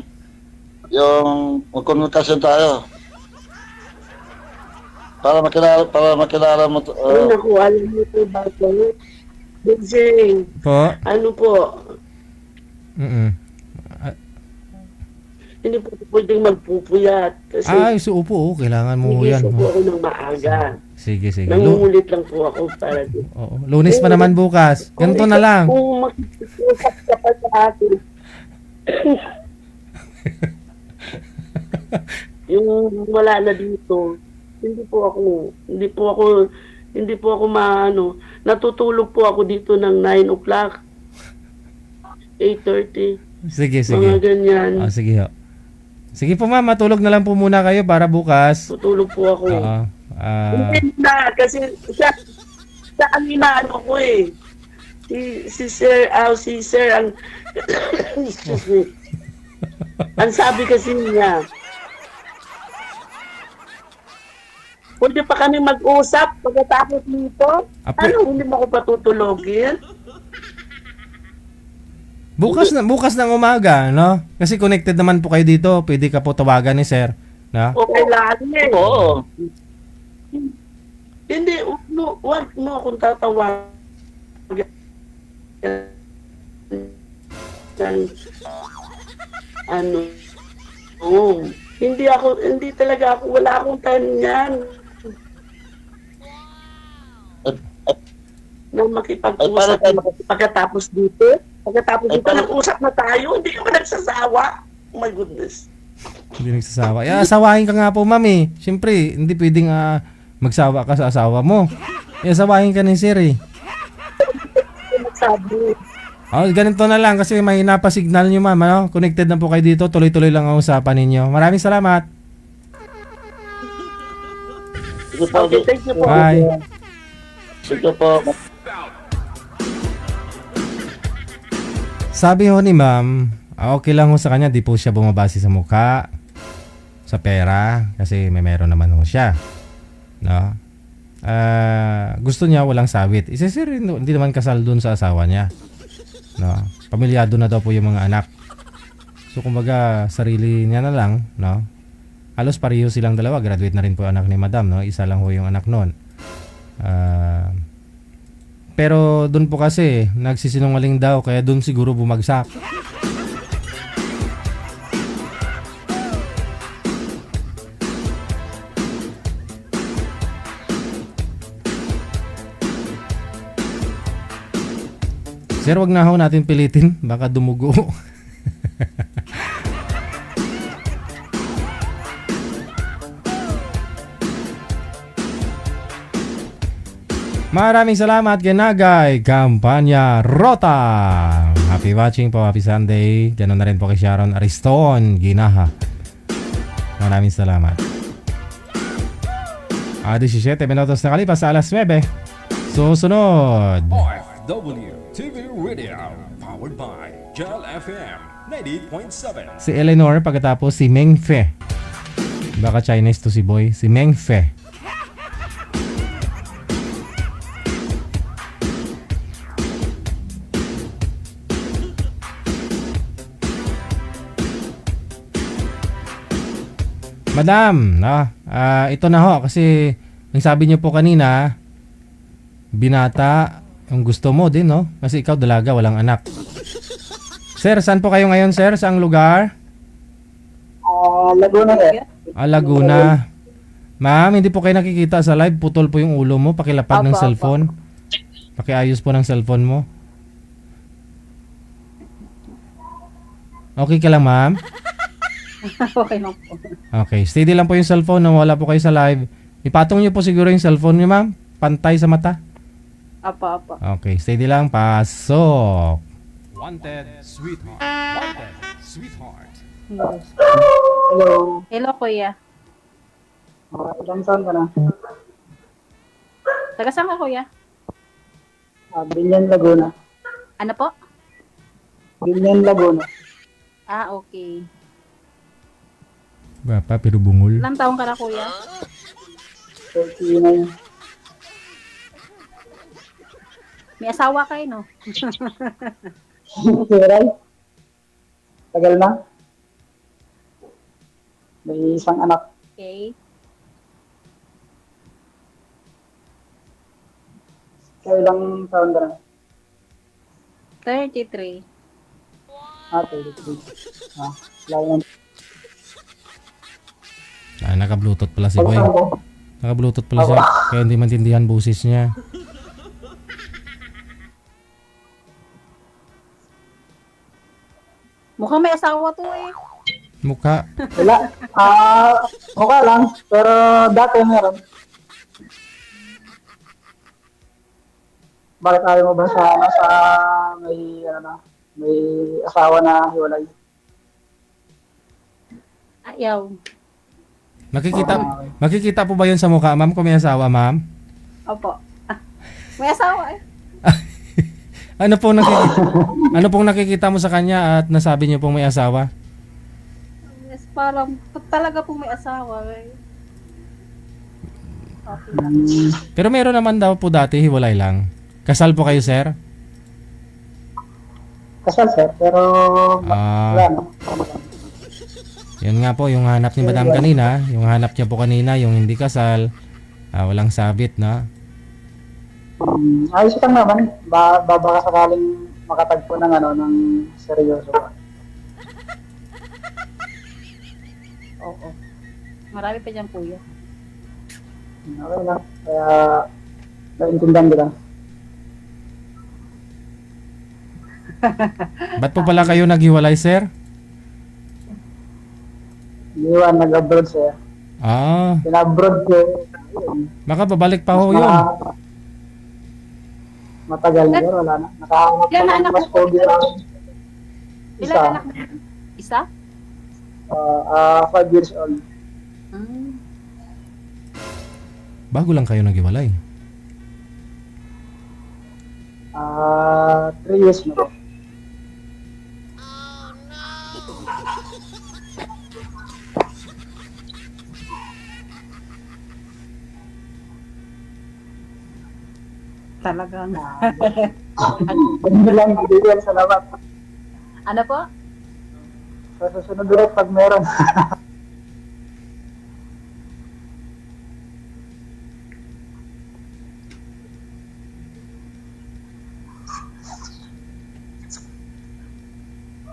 yung magkomunikasyon tayo. Para makilala mo. Ay, naku, alam mo po ba ito? Bensing, Po? ano po, hindi po pwedeng magpupuyat. Kasi Ay, so upo, oh. Kailangan mo yan. nagising po ako ng maaga. Sige. Nangungulit lang po ako para dito. Oo. Lunes pa naman bukas. Ganito na lang. Kung makikipag-usap ka pa sa akin, yung wala na dito, hindi po ako maano, natutulog po ako dito ng 9 o'clock, 8:30, Sige. mga ganyan. Sige ho. Sige po ma'am, matulog na lang po muna kayo para bukas. Tutulog po ako. Oo. Hindi na, kasi sa kanina ano ko eh, si Sir ang, excuse me, ang sabi kasi niya, pwede pa kami mag-usap pagkatapos nito? Ano, hindi mo ako patutulogin? Bukas ng umaga, no? Kasi connected naman po kayo dito. Pwede ka po tawagan ni sir, no? Okay lang eh. Oo. Hindi, wag mo akong tatawagan. Ano? Hindi talaga ako, wala akong time niyan. Na makipag-usap pagkatapos dito. Nag-usap na tayo, hindi ka ba nagsasawa? Oh my goodness. Hindi nagsasawa. Asawahin ka nga po, ma'am. Siyempre, hindi pwedeng magsawa ka sa asawa mo. Asawahin ka ni sir eh. Nagsabi. Ganito na lang kasi mahina pa signal nyo, ma'am. Ano? Connected na po kayo dito. Tuloy-tuloy lang ang usapan ninyo. Maraming salamat. Okay, thank you po. Bye. Sige po. Sabi ho ni ma'am, okay lang ho sa kanya, di po siya bumabase sa mukha, sa pera, kasi may meron naman ho siya. No? Gusto niya walang sabit. Isa sir, hindi naman kasal dun sa asawa niya. No? Pamilyado na daw po yung mga anak. So kumbaga, sarili niya na lang, no? Halos pareho silang dalawa, graduate na rin po anak ni madam, no? Isa lang ho yung anak nun. Pero doon po kasi nagsisinungaling daw kaya doon siguro bumagsak. Sir, wag na ho natin pilitin, baka dumugo. Maraming salamat Genagay, Kampanya Rota. Happy watching po, happy Sunday. Ganun na rin po kay Sharon Ariston, Ginaha. Maraming salamat. 17 minutos na kalipas sa alas 9. Susunod. OFW TV Radio, powered by Gel FM 98.7. Si Eleanor, pagkatapos si Meng Fe. Baka Chinese to si boy. Si Meng Fe. Madam, no? Ito na ho kasi ang sabi niyo po kanina, binata ang gusto mo din, no? Kasi ikaw dalaga, walang anak. Sir, saan po kayo ngayon, sir? Saang lugar? Laguna. Laguna. Ma'am, hindi po kayo nakikita sa live. Putol po yung ulo mo. Pakilapag ng cellphone. Pakiayos po ng cellphone mo. Okay ka lang, ma'am? Okay lang po. Okay, steady lang po yung cellphone na wala po kayo sa live. Ipatong niyo po siguro yung cellphone niyo, ma'am. Pantay sa mata. Apa. Okay, steady lang. Pasok. Wanted, sweetheart. Wanted, sweetheart. Hello, kuya. Saan ka na? Taga saan ka, kuya? Binyan, Laguna. Ano po? Binyan, Laguna. Ah, okay. Bapa, pero bungol. Ilang taong ka na, kuya? 39. May asawa kayo, no? Kiray. Tagal na. May isang anak. Okay. Kailang taon ka na? 33. 33. Layan. Naka-bluetooth pala si Boy. Naka-bluetooth pala siya. Kaya hindi maintindihan boses niya. Mukhang may asawa to eh. Mukha. Wala. Mukha lang. Pero dati meron. Bakit ayaw mo ba sa may, may asawa na hiwalay? Ayaw. Makikita po ba yun sa mukha, ma'am, kung may asawa, ma'am? Opo. May asawa eh. Ano pong nakikita mo sa kanya at nasabi niyo pong may asawa? Yes, parang talaga pong may asawa eh. Okay lang. Pero meron naman daw po dati, hiwalay lang. Kasal po kayo, sir? Kasal, sir. Pero wala na. Yun nga po, yung hanap ni Madam kanina, yung hanap niya po kanina, yung hindi kasal, walang sabit, na. Ayos lang naman. Baka sakaling makatagpo ng ng seryoso. Oo. Marami pa dyan, kuya. Okay lang. Kaya naintindihan kita. Ba't po pala kayo naghiwalay, sir? Iwan, nag-abroad siya. Pinabroad ko. Baka babalik pa ho yun. Matagal na yun, wala na. Nakahanap ko ng mas pogi lang. Isa. Ilan anak mo? Isa? 5 years old. Bago lang kayo naghiwalay. 3 years na po. Talagang. Hindi lang, bigyan, salamat. Ano po? Sa susunod ulit pag meron.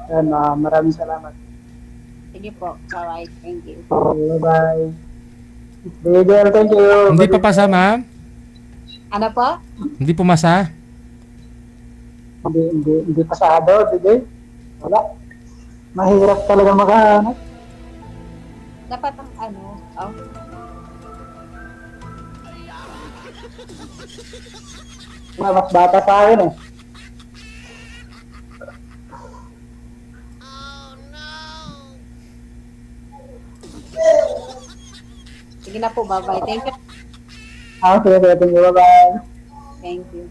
Yan, maraming salamat. Sige po. Alright, thank you. Bye-bye. Bigel, thank you. Hindi pa pasa, ma'am? Ano po? Hindi pumasa? Hindi pasado, Bigel. Wala. Mahirap talaga makahanap. Dapat ang Mas bata sa akin eh. Sige na po, bye-bye. Thank you. Okay, thank you. Bye-bye. Thank you.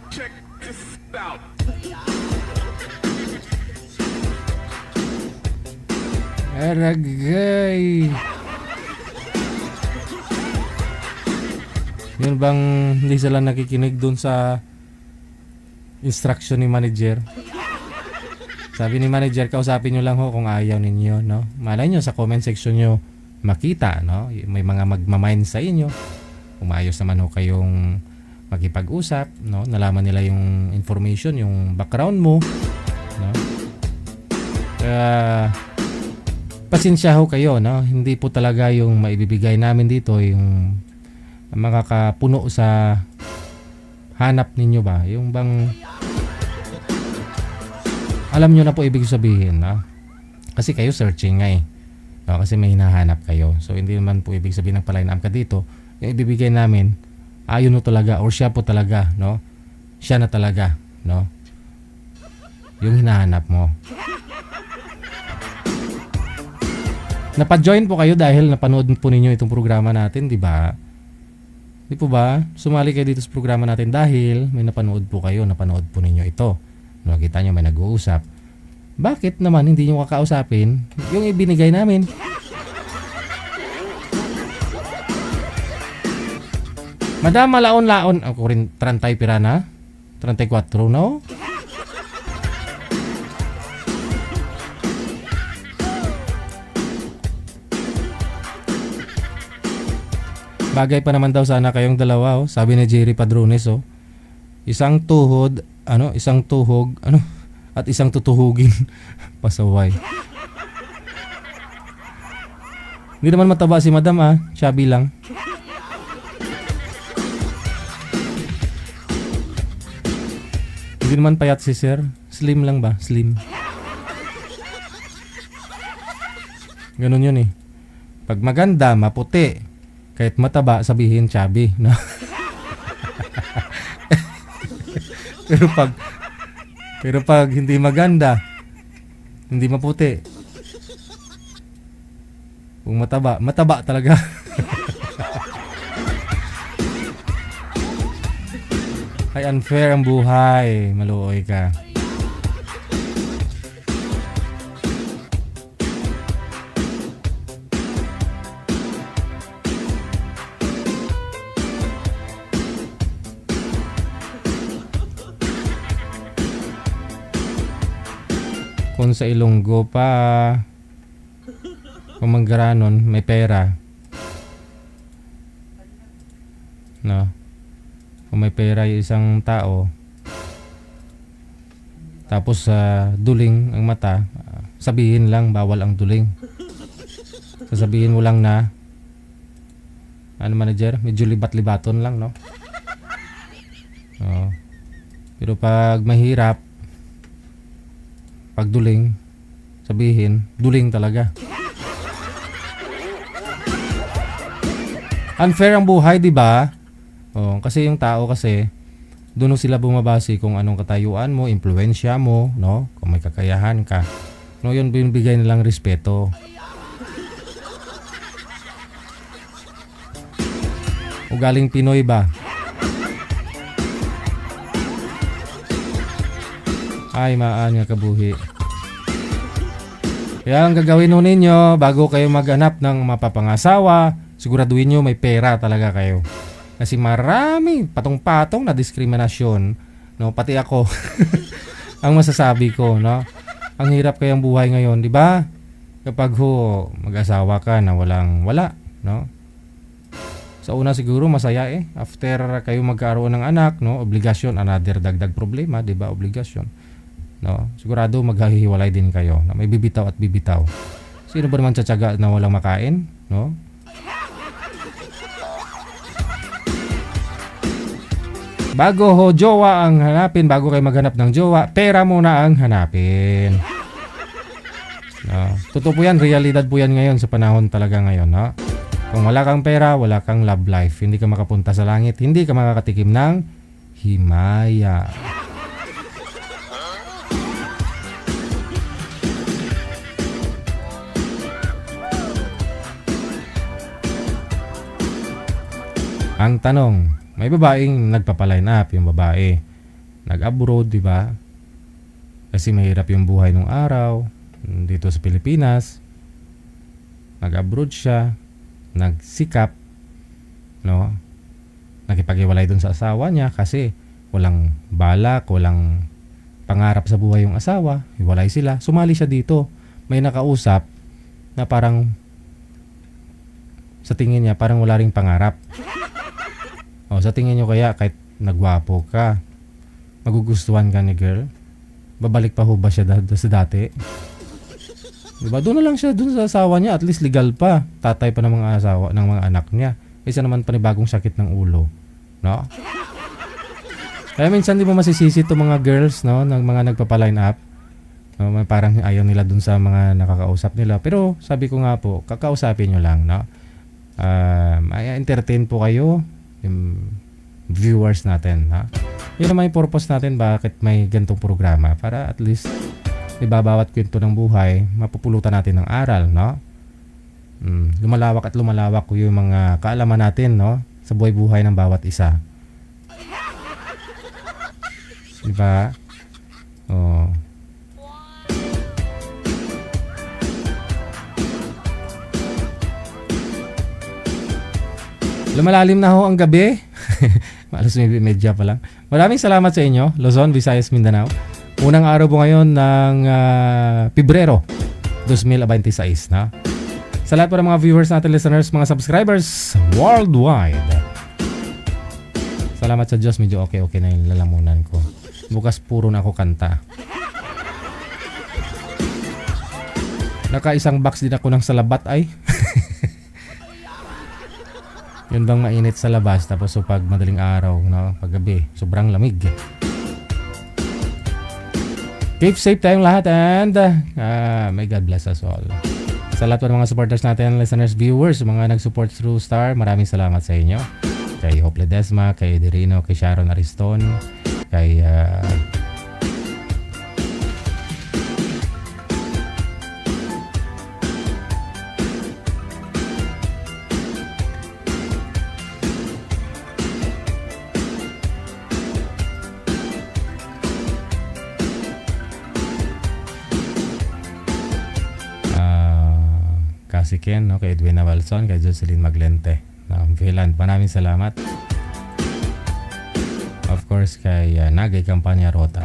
Check this out. Aragay. Yun bang hindi sila nakikinig dun sa instruction ni manager? Sabi ni manager, kausapin nyo lang ho kung ayaw ninyo, no? Malay nyo sa comment section nyo makita, no? May mga magmamind sa inyo. Kung maayos naman ho kayong makipag-usap, no? Nalaman nila yung information, yung background mo, no? Kaya pasensya ho kayo, no? Hindi po talaga yung maibibigay namin dito yung makakapuno sa hanap ninyo ba? Yung bang alam nyo na po ibig sabihin, no? Kasi kayo searching nga eh. No? Kasi may hinahanap kayo. So hindi naman po ibig sabihin ng pa-line up ka dito yung ibibigay namin, ayun mo talaga or siya po talaga, no? Siya na talaga, no? Yung hinahanap mo. Napa-join po kayo dahil napanood po ninyo itong programa natin, di ba? Di po ba? Sumali kayo dito sa programa natin dahil may napanood po kayo, napanood po ninyo ito. Nakita nyo may nag-uusap. Bakit naman hindi nyo kakausapin yung ibinigay namin? Madam, malaon-laon. Ako rin, 30 pirana? 34, no? Bagay pa naman daw sana kayong dalawa, oh. Sabi ni Jerry Padrones, oh. Isang tuhod, isang tuhog, at isang tutuhugin. Pasaway. Hindi naman mataba si Madam, chubby lang. Hindi naman payat si Sir. Slim lang ba? Slim. Ganun yun eh. Pag maganda, maputi. Kahit mataba, sabihin chubby. No? Pero pag hindi maganda, hindi maputi. Kung mataba talaga. Ay, unfair ang buhay. Maluoy ka. Kung sa Ilonggo pa, kung Manggaranon, may pera. No? Kung may pera yung isang tao, tapos duling ang mata, sabihin lang bawal ang duling. Sasabihin mo lang na, manager, medyo libat-libaton lang, no? Pero pag mahirap, pag duling, sabihin, duling talaga. Unfair ang buhay, di ba? Kasi yung tao kasi, doon sila bumabase kung anong katayuan mo, impluwensya mo, no? Kung may kakayahan ka. No, yun binibigay nilang respeto. Ugaling Pinoy ba? Ay, maan nga kabuhi. Kaya ang gagawin nun ninyo, bago kayo maghanap ng mapapangasawa, siguraduhin nyo may pera talaga kayo. Kasi marami patong-patong na diskriminasyon, no? Pati ako. Ang masasabi ko, no? Ang hirap kayang buhay ngayon, di ba? Kapag mag-asawa ka na wala, no? Sa una siguro masaya eh. After kayo magkaroon ng anak, no? Obligasyon, another dagdag problema, di ba? Obligasyon. No? Sigurado maghihiwalay din kayo. Na may bibitaw at bibitaw. Sino ba naman tsatsaga na walang makain, no? Bago jowa ang hanapin, bago kayo maghanap ng jowa, pera muna ang hanapin. No? Totoo po yan, realidad po yan ngayon sa panahon talaga ngayon. No? Kung wala kang pera, wala kang love life. Hindi ka makapunta sa langit, hindi ka makakatikim ng himaya. Ang tanong, may babaeng nagpapaline up, yung babae nag-abroad, di ba? Kasi mahirap yung buhay nung araw dito sa Pilipinas. Nag-abroad siya, nagsikap, no? Nakipag-iwalay dun sa asawa niya kasi walang balak, walang pangarap sa buhay yung asawa. Hiwalay sila. Sumali siya dito. May nakausap na parang sa tingin niya parang wala ring pangarap. Sa tingin nyo kaya kahit nagwapo ka, magugustuhan ka ni girl? Babalik pa ho ba siya sa dati? Diba? Doon na lang siya doon sa asawa niya. At least legal pa. Tatay pa ng mga asawa, ng mga anak niya. Isa naman panibagong sakit ng ulo. No? Kaya minsan di mo masisisi itong mga girls, no? Ng mga nagpapaline up. No? Parang ayaw nila doon sa mga nakakausap nila. Pero sabi ko nga po, kakausapin nyo lang, no? Ay entertain po kayo, yung viewers natin, ha? Yun naman yung purpose natin bakit may gantong programa, para at least ibabawat kwento ng buhay, mapupulutan natin ng aral, no? Lumalawak at lumalawak ko yung mga kaalaman natin, no? Sa buhay-buhay ng bawat isa. Diba? Oh. Lumalalim na ho ang gabi. Alas 9:30 pa lang. Maraming salamat sa inyo, Luzon, Visayas, Mindanao. Unang araw po ngayon ng Pebrero 2026, na? Sa lahat po ng mga viewers natin, listeners, mga subscribers worldwide. Salamat sa Diyos, medyo okay na yung lalamunan ko. Bukas puro na ako kanta. Nakaisang box din ako ng salabat ay. Yun bang mainit sa labas, tapos so pag madaling araw, no, paggabi, sobrang lamig. Keep safe tayong lahat and may God bless us all. Sa lahat ng mga supporters natin, listeners, viewers, mga nag-support through Star, maraming salamat sa inyo. Kay Hope Ledesma, kay Derino, kay Sharon Ariston, kay si Ken, no? Kay Edwina Walson, kay Jocelyn Maglente ng Finland. Maraming salamat. Of course, kay Nagay Campania Rota.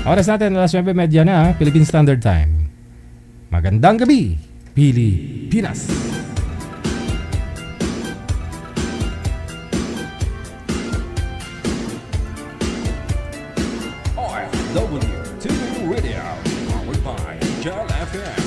Oras natin, alas 9:30 na, Philippine Standard Time. Magandang gabi, Pilipinas! OFW TV Radio, powered by Jal FM.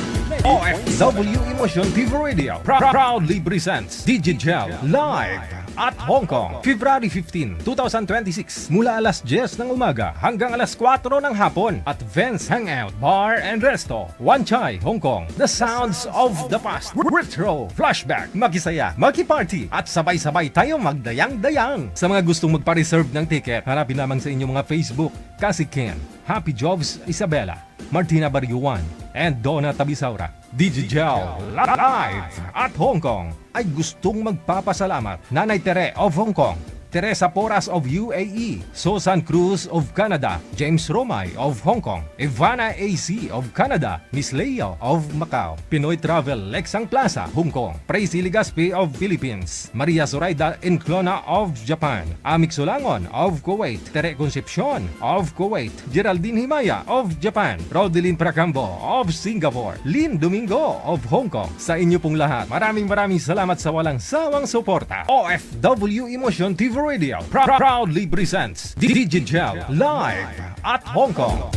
OFW Emotion TV Radio proudly presents Digigel Live at Hong Kong, February 15, 2026, mula alas 10 ng umaga hanggang alas 4 ng hapon at Vance Hangout Bar and Resto, Wan Chai, Hong Kong. The sounds of the past, retro, flashback, makisaya, makiparty at sabay-sabay tayo magdayang-dayang. Sa mga gustong magpa-reserve ng ticket, hanapin lamang sa inyong mga Facebook, Kasi Ken, Happy Jobs Isabela, Martina Bariuan, and Donna Tabisaura. Digigel Live at Hong Kong ay gustong magpapasalamat Nanay Tere of Hong Kong, Teresa Porras of UAE, Susan Cruz of Canada, James Romay of Hong Kong, Ivana AC of Canada, Miss Leo of Macau, Pinoy Travel Lexang Plaza, Hong Kong, Praise Ligaspi of Philippines, Maria Zoraida Enclona of Japan, Amik Sulangon of Kuwait, Tere Concepcion of Kuwait, Geraldine Himaya of Japan, Rodeline Pracambo of Singapore, Lynn Domingo of Hong Kong. Sa inyo pong lahat, maraming salamat sa walang sawang suporta. OFW Emotion TV Radio proudly presents Digigel Live at Hong Kong.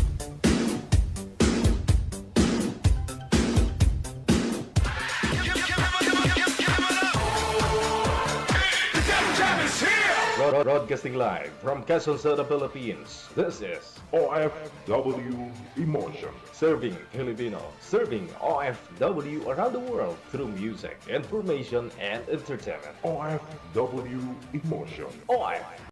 Broadcasting live from Quezon City, Philippines. This is OFW Emotion. Serving Filipino, serving OFW around the world through music, information, and entertainment. OFW Emotion. OFW